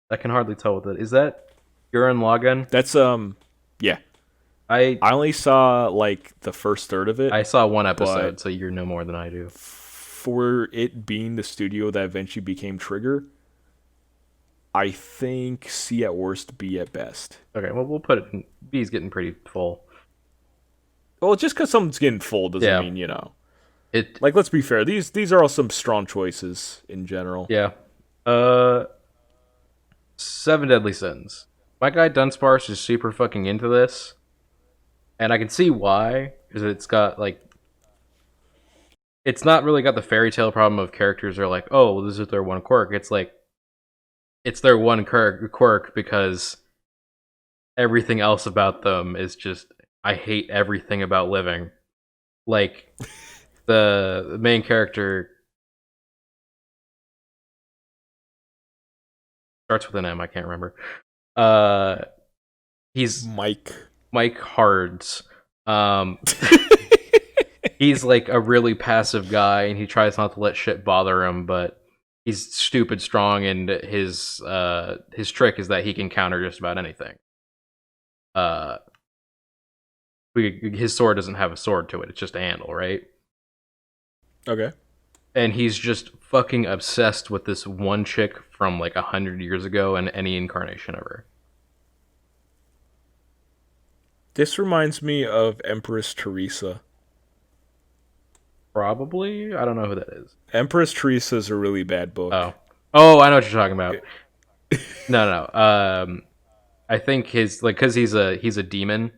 I can hardly tell what that is. That Gurren Lagann? That's yeah. I only saw like the first third of it. I saw one episode, so you know more than I do. For it being the studio that eventually became Trigger, I think C at worst, B at best. Okay, well we'll put it in, B's getting pretty full. Well, just because something's getting full doesn't mean it. Like, let's be fair. These are all some strong choices in general. Yeah. Seven Deadly Sins. My guy Dunsparce is super fucking into this, and I can see why, because it's got like, it's not really got the fairy tale problem of characters are like, oh, well, this is their one quirk. It's like, it's their one quirk because everything else about them is just I hate everything about living. Like the main character starts with an M. I can't remember. Uh, he's Mike. Mike Hards. Um, he's like a really passive guy, and he tries not to let shit bother him, but he's stupid strong, and his trick is that he can counter just about anything. Uh, his sword doesn't have a sword to it; it's just a handle, right? Okay. And he's just fucking obsessed with this one chick from like 100 years ago and any incarnation of her. This reminds me of Empress Teresa. Probably, I don't know who that is. Empress Teresa is a really bad book. Oh, I know what you're talking about. No, no. I think his like because he's a demon.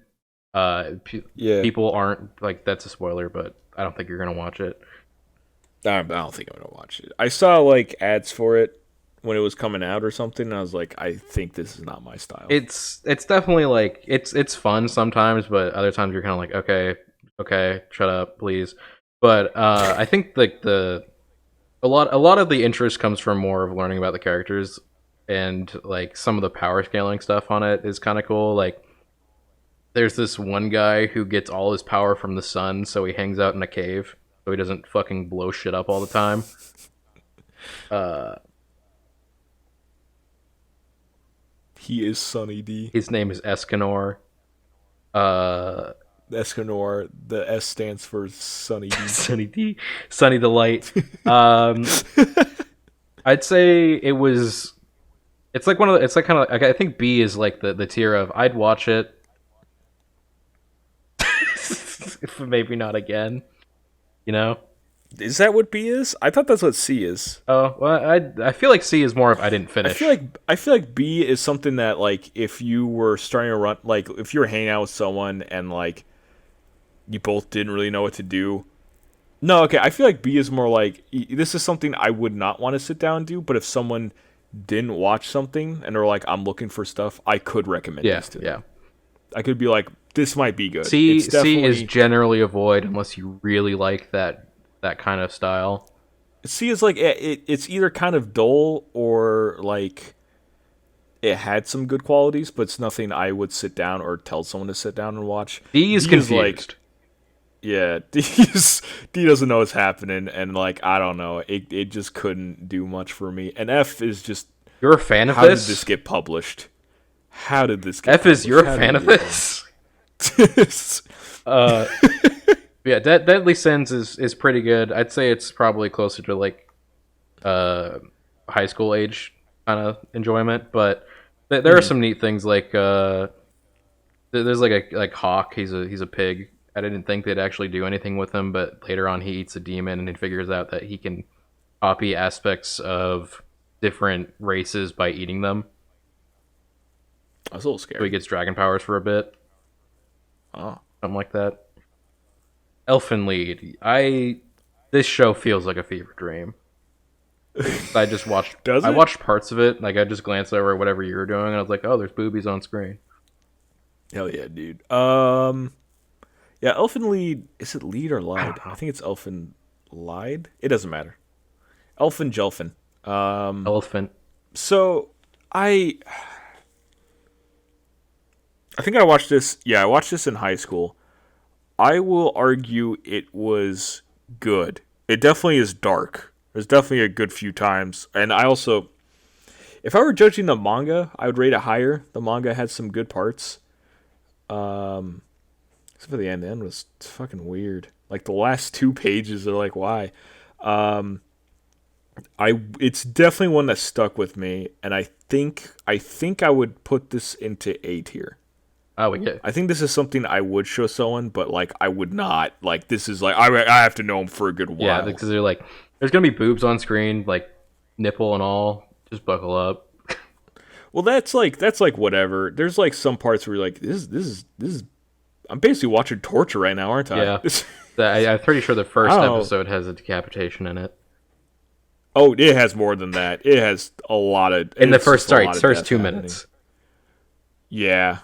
Yeah. People aren't like that's a spoiler, but I don't think you're gonna watch it. I don't think I'm gonna watch it. I saw like ads for it when it was coming out or something, and I was like, I think this is not my style. It's definitely like it's fun sometimes, but other times you're kind of like okay, shut up, please. But I think like a lot of the interest comes from more of learning about the characters and like some of the power scaling stuff on it is kind of cool. Like there's this one guy who gets all his power from the sun, so he hangs out in a cave so he doesn't fucking blow shit up all the time. Uh, He is Sunny D. his name is Escanor. Uh, Escanor. The S stands for Sunny D. Sunny D, Sunny Delight. Um, I'd say it was. It's like one of the. It's like kind of. Like, I think B is like the tier of I'd watch it. Maybe not again. You know. Is that what B is? I thought that's what C is. Oh well, I feel like C is more of I didn't finish. I feel like B is something that like if you were starting to run like if you were hanging out with someone and like you both didn't really know what to do. No, okay, I feel like B is more like this is something I would not want to sit down and do, but if someone didn't watch something and they're like I'm looking for stuff, I could recommend this to them. Yeah. I could be like this might be good. C is generally avoid unless you really like that kind of style. C is like it's either kind of dull or like it had some good qualities, but it's nothing I would sit down or tell someone to sit down and watch. D is confused. Yeah, D doesn't know what's happening, and like I don't know, it just couldn't do much for me. And F is just You're a fan of how this? did this get published? How did this get F published? is you're a fan of this? Yeah, Deadly Sins is pretty good. I'd say it's probably closer to like high school age kind of enjoyment, but there are some neat things like there's like Hawk. He's a pig. I didn't think they'd actually do anything with him, but later on he eats a demon and he figures out that he can copy aspects of different races by eating them. I was a little scared. So he gets dragon powers for a bit. Oh. Something like that. Elfen Lied. This show feels like a fever dream. I just watched. Does I it? watched parts of it. Like I just glanced over at whatever you were doing, and I was like, "Oh, there's boobies on screen." Hell yeah, dude. Yeah, Elfin Lied. Is it Lied or Lied? I think it's Elfin Lied. It doesn't matter. Elfin Jelfin. Elephant. So I think I watched this. Yeah, I watched this in high school. I will argue it was good. It definitely is dark. There's definitely a good few times, and I also, if I were judging the manga, I would rate it higher. The manga had some good parts. Except for the end. The end was fucking weird. Like the last 2 pages are like, why? It's definitely one that stuck with me, and I think I would put this into A tier. Oh, we get. I think this is something I would show someone, but like I would not. Like this is like I have to know him for a good while. Yeah, because they're like, there's gonna be boobs on screen, like nipple and all. Just buckle up. Well, that's like whatever. There's like some parts where you're like, this is. I'm basically watching torture right now, aren't I? Yeah. I'm pretty sure the first episode has a decapitation in it. Oh, it has more than that. It has a lot of. In the first 2 minutes. Yeah.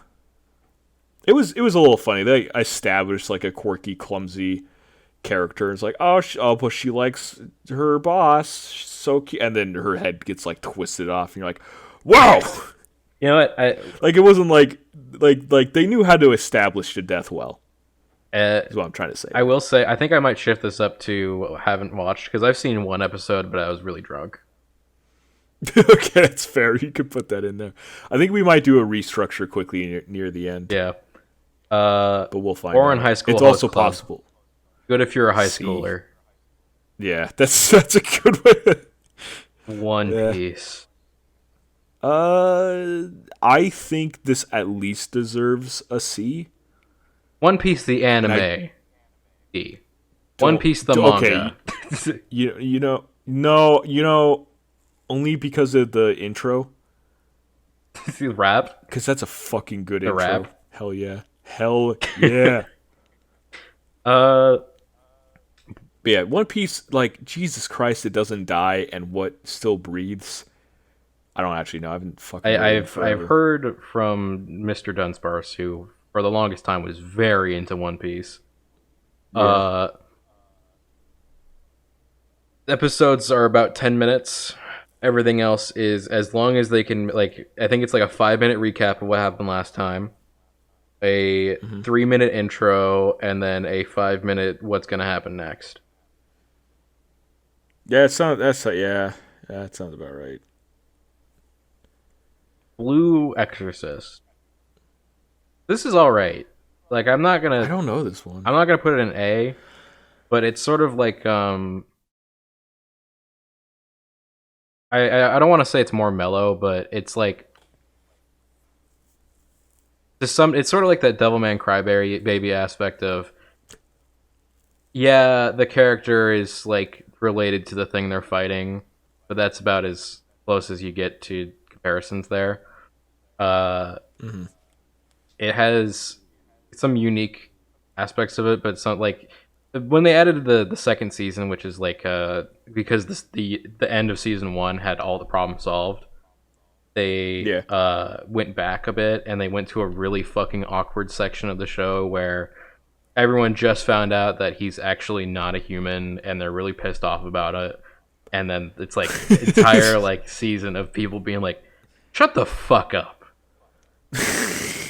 it was a little funny. They established like a quirky, clumsy character. It's like, oh, but she likes her boss. She's so cute, and then her head gets like twisted off, and you're like, wow. You know what? Like it wasn't like they knew how to establish the death well. Uh, Is what I'm trying to say. I will say I think I might shift this up to haven't watched because I've seen one episode, but I was really drunk. Okay, that's fair. You could put that in there. I think we might do a restructure quickly near the end, Yeah. but we'll find Or in out. high school It's host also club. possible. Good if you're a high See. schooler. Yeah, that's a good way. One Yeah. Piece. I think this at least deserves a C. One Piece the And anime. D. One don't- Piece the okay, manga. you know no only because of the intro, See the rap? because that's a fucking good The intro. rap? Hell yeah. Uh, But yeah, One Piece, like, Jesus Christ, it doesn't die, and what still breathes. I don't actually know. I haven't fucking. read it in I've forever. heard from Mr. Dunsparce, who for the longest time was very into One Piece. Yeah. Episodes are about 10 minutes. Everything else is as long as they can, like, I think it's like a 5-minute recap of what happened last time, a 3-minute intro, and then a 5-minute what's gonna happen next. Yeah, that sounds about right. Blue Exorcist. This is alright. Like, I'm not I gonna don't know this one. put it in A, but it's sort of like I don't want to say it's more mellow, but it's like it's sort of like that Devilman Crybaby baby aspect of, yeah, the character is like related to the thing they're fighting, but that's about as close as you get to comparisons there. Mhm. It has some unique aspects of it, but some like when they added the second season, which is like because the end of season one had all the problems solved. They Yeah. went back a bit and they went to a really fucking awkward section of the show where everyone just found out that he's actually not a human and they're really pissed off about it. And then it's like entire like season of people being like, "Shut the fuck up."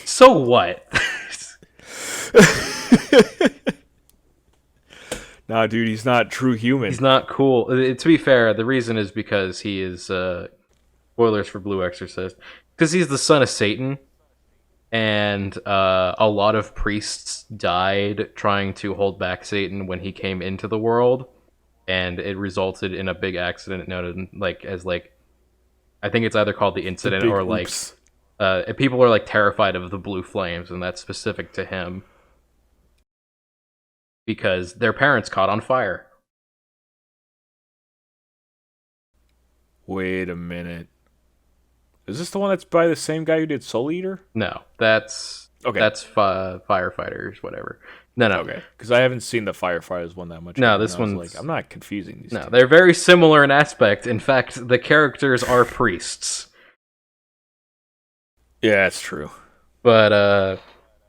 So what? Nah, dude, he's not true human. He's not cool. To be fair, the reason is because he is spoilers for Blue Exorcist, because he's the son of Satan, and a lot of priests died trying to hold back Satan when he came into the world, and it resulted in a big accident noted like as like I think it's either called the incident Big or like oops. people are like terrified of the blue flames, and that's specific to him because their parents caught on fire. Wait a minute. Is this the one that's by the same guy who did Soul Eater? No, that's Okay. that's firefighters, whatever. No, Okay, because I haven't seen the Firefighters one that much. No, and this I was one's- like, I'm not confusing these. No, two. they're very similar in aspect. In fact, the characters are priests, Yeah, that's true. but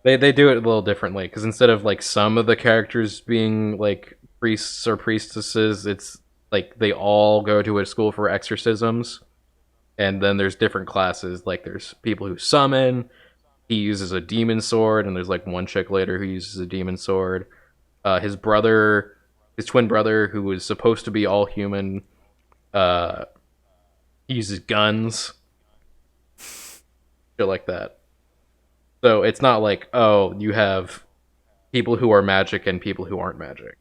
they do it a little differently because instead of like some of the characters being like priests or priestesses, it's like they all go to a school for exorcisms, and then there's different classes. Like there's people who summon. He uses a demon sword, and there's like one chick later who uses a demon sword. His brother, his twin brother, who was supposed to be all human, he uses guns, shit like that. So it's not like, oh, you have people who are magic and people who aren't magic.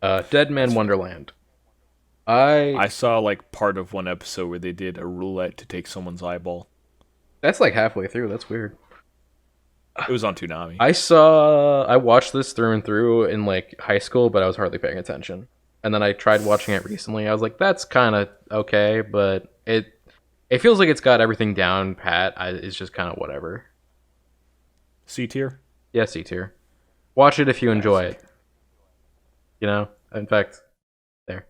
Dead Man Wonderland. I saw like part of one episode where they did a roulette to take someone's eyeball. That's like halfway through. That's weird. It was on Toonami. I watched this through and through in like high school, but I was hardly paying attention. And then I tried watching it recently. I was like, that's kind of okay, but it feels like it's got everything down pat. It's just kind of whatever. C tier. Yeah, C tier. Watch it if you enjoy it. You know, in fact, there.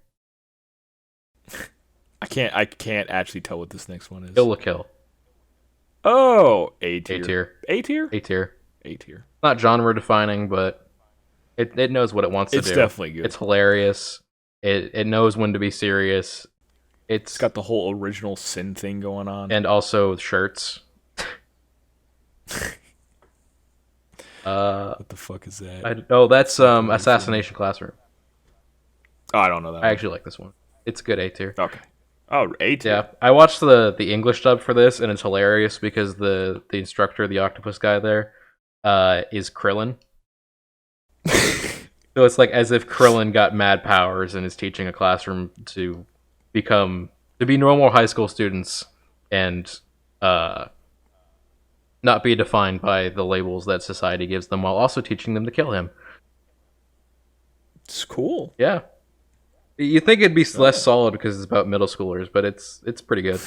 I can't actually tell what this next one is. Kill la Kill. Oh, A A tier. tier. A tier? A tier. A tier. Not genre defining, but it knows what it wants to It's do. definitely good. It's hilarious. It knows when to be serious. It's got the whole original sin thing going on. And also shirts. What the fuck is that? That's Assassination Classroom. Oh, I don't know that I one. actually like this one. It's good A tier. Okay. Oh, A tier. Yeah, I watched the English dub for this, and it's hilarious because the instructor, the octopus guy there, is Krillin. So it's like as if Krillin got mad powers and is teaching a classroom to be normal high school students and not be defined by the labels that society gives them, while also teaching them to kill him. It's cool. Yeah. You think it'd be less solid because it's about middle schoolers, but it's pretty good.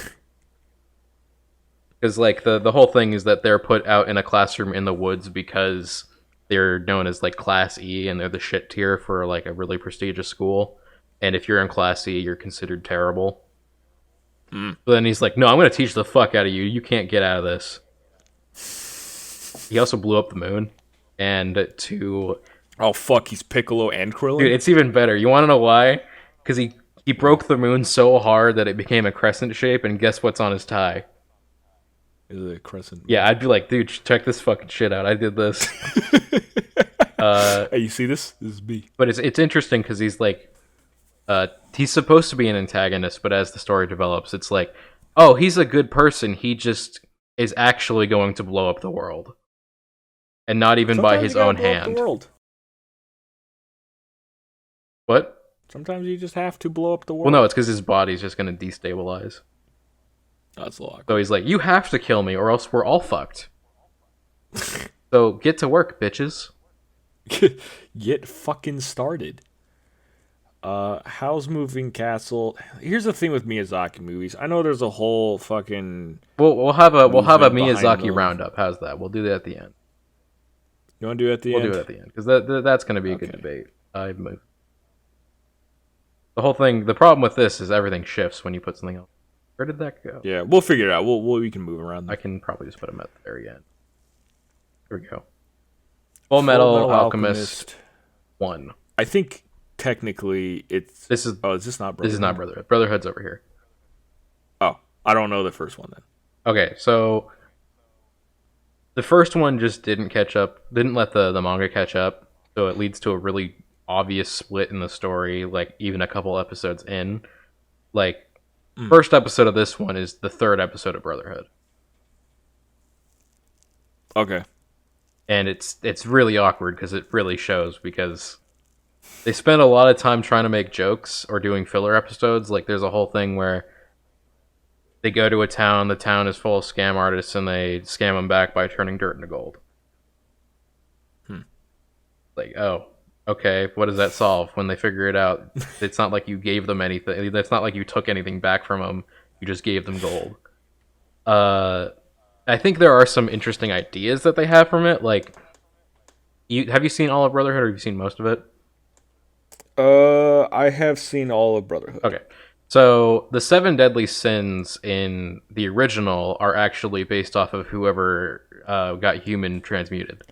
Because like the whole thing is that they're put out in a classroom in the woods because they're known as like Class E and they're the shit tier for like a really prestigious school. And if you're in Class E, you're considered terrible. But then he's like, "No, I'm going to teach the fuck out of you. You can't get out of this." He also blew up the moon, and to Oh fuck, he's Piccolo and Krillin. dude, it's even better. You want to know why? Because he broke the moon so hard that it became a crescent shape, and guess what's on his tie? Is it a crescent? Yeah, I'd be like, dude, check this fucking shit out. I did this. Hey, you see this? This is B. But it's interesting because he's like, he's supposed to be an antagonist, but as the story develops, it's like, oh, he's a good person. He just is actually going to blow up the world, and not even by his own hand. The world. What? Sometimes you just have to blow up the world. Well, no, it's because his body's just going to destabilize. That's a lot. So he's like, you have to kill me, or else we're all fucked. So get to work, bitches. Get fucking started. How's Moving Castle? Here's the thing with Miyazaki movies. I know there's a whole fucking. We'll have a movement behind Miyazaki them. roundup. How's that? We'll do that at the end. You want to do it at the We'll end? do it at the end because that's going to be a good Okay. debate. The whole thing. The problem with this is everything shifts when you put something else. Where did that go? Yeah, we'll figure it out. We can move around. I can probably just put him at the very end. Here we go. Full Metal Alchemist 1. I think technically it's. This is Oh, is this not Brotherhood? This is not Brotherhood. Brotherhood's over here. Oh, I don't know the first one then. Okay, so the first one just didn't catch up, didn't let the manga catch up, so it leads to a really obvious split in the story, like even a couple episodes in. Like, first episode of this one is the third episode of Brotherhood. Okay. And it's really awkward because it really shows because they spend a lot of time trying to make jokes or doing filler episodes. Like, there's a whole thing where they go to a town, the town is full of scam artists, and they scam them back by turning dirt into gold. Like, oh, okay, what does that solve? When they figure it out, it's not like you gave them anything. It's not like you took anything back from them. You just gave them gold. I think there are some interesting ideas that they have from it. Like, have you seen all of Brotherhood, or have you seen most of it? I have seen all of Brotherhood. Okay. So the 7 deadly sins in the original are actually based off of whoever got human transmuted.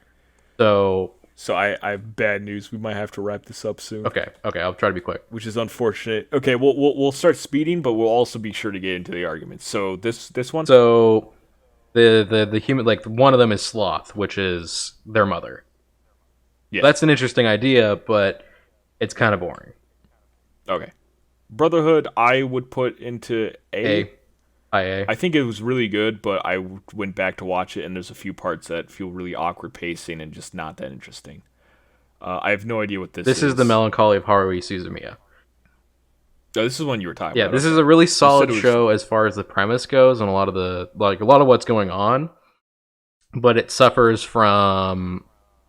So I have bad news. We might have to wrap this up soon. okay, I'll try to be quick. Which is unfortunate. Okay, we'll start speeding, but we'll also be sure to get into the arguments. So this one. So the human, like, one of them is Sloth, which is their mother. Yeah. That's an interesting idea, but it's kind of boring. Okay. Brotherhood, I would put into A. IA. I think it was really good, but I went back to watch it, and there's a few parts that feel really awkward pacing and just not that interesting. I have no idea what this is. This is the Melancholy of Haruhi Suzumiya. Oh, this is one you were talking Yeah, about. this is a really solid was- show as far as the premise goes, and a lot of what's going on. But it suffers from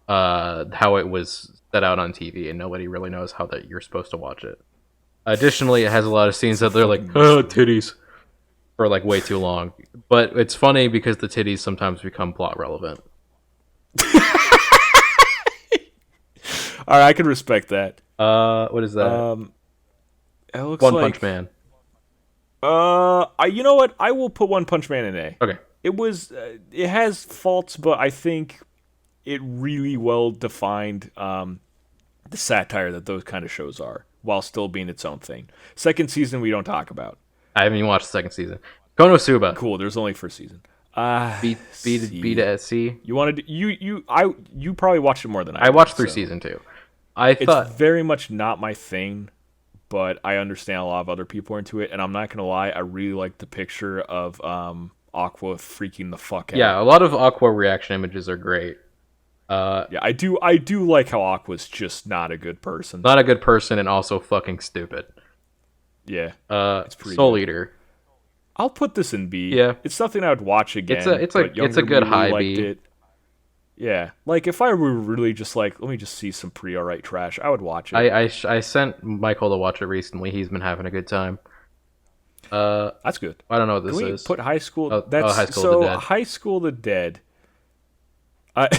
how it was set out on TV, and nobody really knows how that you're supposed to watch it. Additionally, it has a lot of scenes that they're like, oh, titties, for like way too long. But it's funny because the titties sometimes become plot relevant. All right, I can respect that. What is that? It looks One like, Punch Man. you know what? I will put One Punch Man in A. Okay. it has faults, but I think it really well defined the satire that those kind of shows are, while still being its own thing. Second season we don't talk about. I haven't even watched the second season. Konosuba. Cool. There's only first season. B to C. You wanted to, you probably watched it more than I. I watched did, through so. season 2. I It's thought very much not my thing, but I understand a lot of other people are into it, and I'm not gonna lie, I really like the picture of Aqua freaking the fuck out. yeah, a lot of Aqua reaction images are great. Yeah, I do like how Aqua's just not a good person. Not a good person and also fucking stupid. Yeah, it's pretty Soul good. Eater. I'll put this in B. Yeah. It's something I would watch again. It's a good high B. It. Yeah, like if I were really just like, let me just see some pretty alright trash, I would watch it. I sent Michael to watch it recently. He's been having a good time. That's good. I don't know what this Can we is. put High School? High School of the Dead. High School of the Dead. I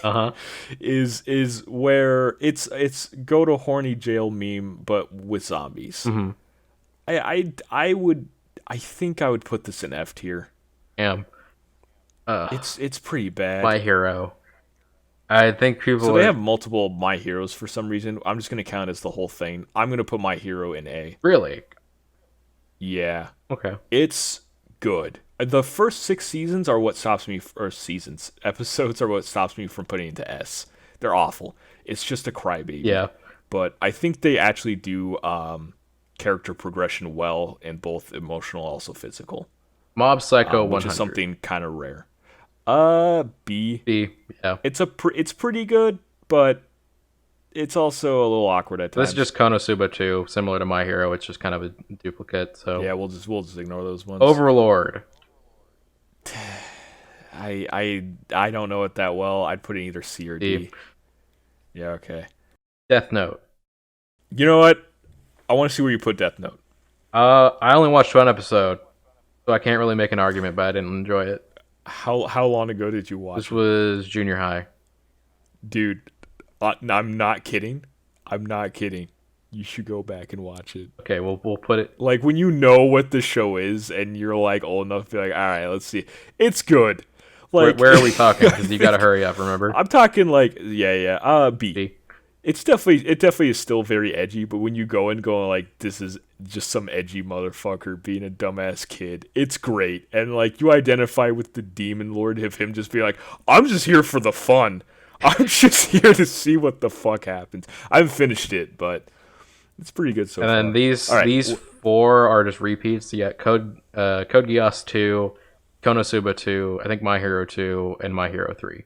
Uh-huh. is where it's go to horny jail meme but with zombies. Mm-hmm. I think I would put this in F tier. Damn. It's pretty bad. My Hero. I think people So they have multiple My Heroes for some reason. I'm just gonna count as the whole thing. I'm gonna put My Hero in A. Really? Yeah, Okay. it's good. The first 6 seasons are what stops me, or seasons, episodes are what stops me from putting it into S. They're awful. It's just a crybaby. Yeah. But I think they actually do character progression well in both emotional, also physical, Mob Psycho 100. which is something kind of rare. B. B. Yeah. It's pretty good, but it's also a little awkward at times. This is just Konosuba 2, similar to My Hero. It's just kind of a duplicate. So Yeah, we'll just ignore those ones. Overlord. I don't know it that well. I'd put it in either C or D. D. Yeah, okay. Death Note. You know what? I want to see where you put Death Note. I only watched one episode, so I can't really make an argument, but I didn't enjoy it. How long ago did you watch This it? was junior high. Dude, I'm not kidding. I'm not kidding. You should go back and watch it. Okay, we'll put it. Like, when you know what the show is and you're, like, old enough to be like, all right, let's see. It's good. Like, Where are we talking? Because you got to hurry up. Remember? I'm talking, like, yeah. B. B. It definitely is still very edgy, but when you go and go like, this is just some edgy motherfucker being a dumbass kid, it's great. And like, you identify with the demon lord of him just being like, I'm just here for the fun. I'm just here to see what the fuck happens. I haven't finished it, but it's pretty good so And far. then these All right. these 4 are just repeats. You got Code Geass 2, Konosuba 2, I think My Hero 2, and My Hero 3.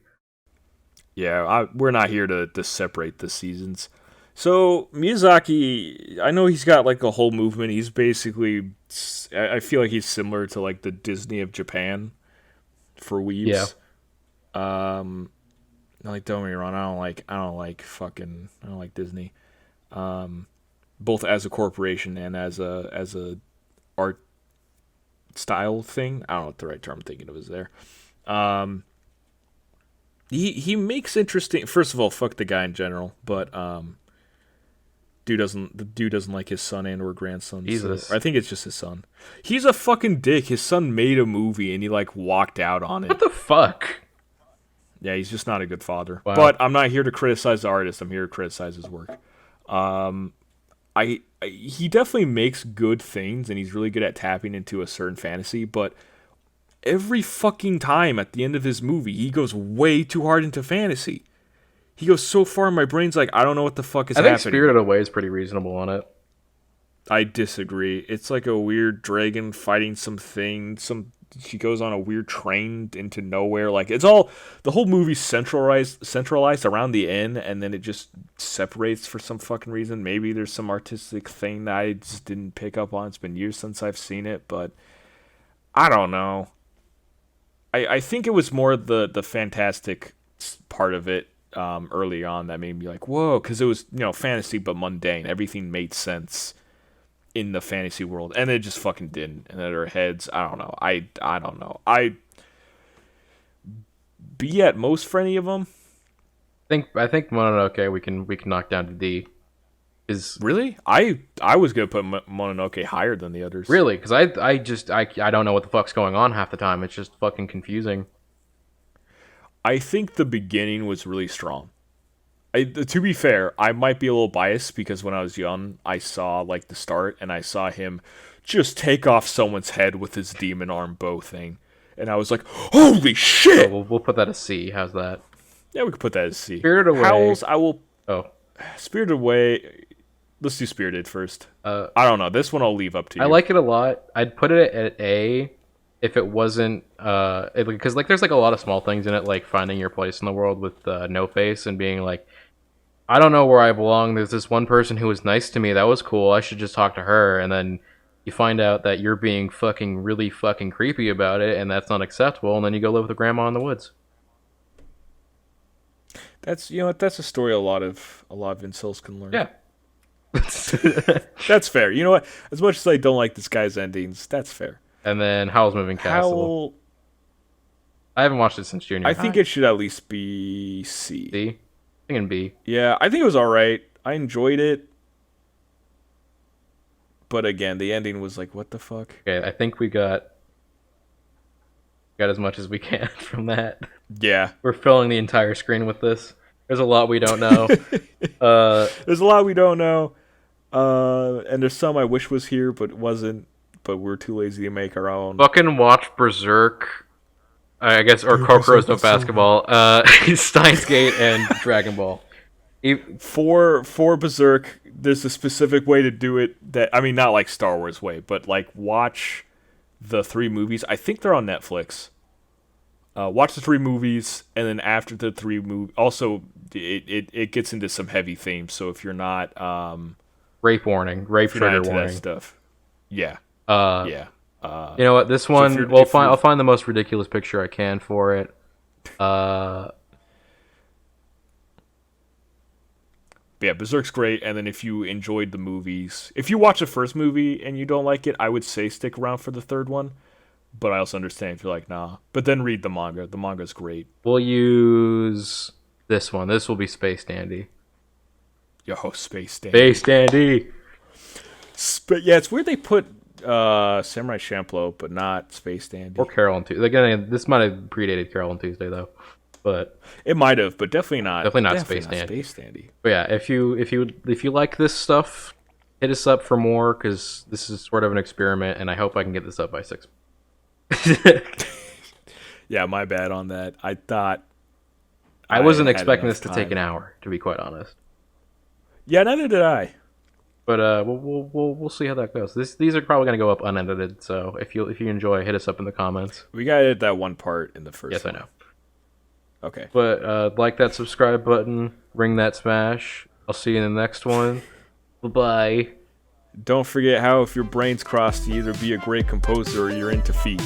Yeah, we're not here to separate the seasons. So Miyazaki, I know he's got like a whole movement. He's basically, I feel like he's similar to like the Disney of Japan for weebs. Yeah. Like, don't get me wrong, I don't like Disney. Both as a corporation and as a art style thing. I don't know what the right term I'm thinking of is there. He makes interesting. First of all, fuck the guy in general, but the dude doesn't like his son and or grandson. Jesus. So, I think it's just his son. He's a fucking dick. His son made a movie and he like walked out on it. What the fuck? Yeah, he's just not a good father. Wow. But I'm not here to criticize the artist. I'm here to criticize his work. He definitely makes good things and he's really good at tapping into a certain fantasy, but every fucking time at the end of his movie, he goes way too hard into fantasy. He goes so far, my brain's like, I don't know what the fuck is happening. I think Spirited Away is pretty reasonable on it. I disagree. It's like a weird dragon fighting something. She goes on a weird train into nowhere. Like, it's all, the whole movie's centralized around the end, and then it just separates for some fucking reason. Maybe there's some artistic thing that I just didn't pick up on. It's been years since I've seen it, but I don't know. I think it was more the fantastic part of it early on that made me like, whoa, because it was, fantasy but mundane. Everything made sense in the fantasy world, and it just fucking didn't. And in our heads, I don't know. I don't know. I B at most for any of them. I think Mononoke we can knock down to D. Because Really? I was gonna put Mononoke higher than the others. really, because I don't know what the fuck's going on half the time. It's just fucking confusing. I think the beginning was really strong. To be fair, I might be a little biased because when I was young, I saw like the start and I saw him just take off someone's head with his demon arm bow thing, and I was like, "Holy So shit!" we'll put that as C. How's that? Yeah, we could put that as C. Spirited Away. Howls, I will. Oh, Spirited Away. Let's do Spirited first. uh, I don't know. This one I'll leave up to you. I like it a lot. I'd put it at A if it wasn't because like there's like a lot of small things in it, like finding your place in the world with No Face and being like, I don't know where I belong. There's this one person who was nice to me. That was cool. I should just talk to her. And then you find out that you're being fucking really fucking creepy about it, and that's not acceptable. And then you go live with a grandma in the woods. That's that's a story a lot of incels can learn. Yeah. That's fair. You know what? As much as I don't like this guy's endings, that's fair. And then Howl's Moving Castle. Howl, I haven't watched it since junior I high. think it should at least be C. C? Thinking B. Yeah, I think it was all right. I enjoyed it, but again, the ending was like, what the fuck? Okay, I think we got as much as we can from that. Yeah, We're filling the entire screen with this. There's a lot we don't know. there's a lot we don't know, and there's some I wish was here but wasn't. But we're too lazy to make our own. Fucking watch Berserk. I guess, or Kokoro's no Basketball. Steins Gate and Dragon Ball. For Berserk, there's a specific way to do it. That I mean, not like Star Wars way, but like watch the 3 movies. I think they're on Netflix. Watch the 3 movies, and then after the 3 movies, also it gets into some heavy themes. So if you're not Rape warning. Rape if you're not trigger into warning. that stuff, yeah, Yeah. yeah. You know what? This one, I'll find the most ridiculous picture I can for it. Yeah, Berserk's great, and then if you enjoyed the movies, if you watch the first movie and you don't like it, I would say stick around for the 3rd one. But I also understand if you're like, nah. But then read the manga. The manga's great. We'll use this one. This will be Space Dandy. Yo, Space Dandy. Space Dandy! Yeah, it's weird they put Samurai Champloo, but not Space Dandy. Or Carol and Tuesday. Again, this might have predated Carol and Tuesday, though. But it might have, but definitely not. Space Dandy. Space Dandy. But yeah, if you like this stuff, hit us up for more, because this is sort of an experiment, and I hope I can get this up by 6. Yeah, my bad on that. I thought I wasn't expecting this to take an hour, to be quite honest. Yeah, neither did I. But we'll see how that goes. These are probably gonna go up unedited. So if you enjoy, hit us up in the comments. We got to edit that one part in the first. Yes, one. I know. Okay. But like that subscribe button, ring that smash. I'll see you in the next one. Bye. Don't forget how if your brains crossed, you either be a great composer or you're into feet.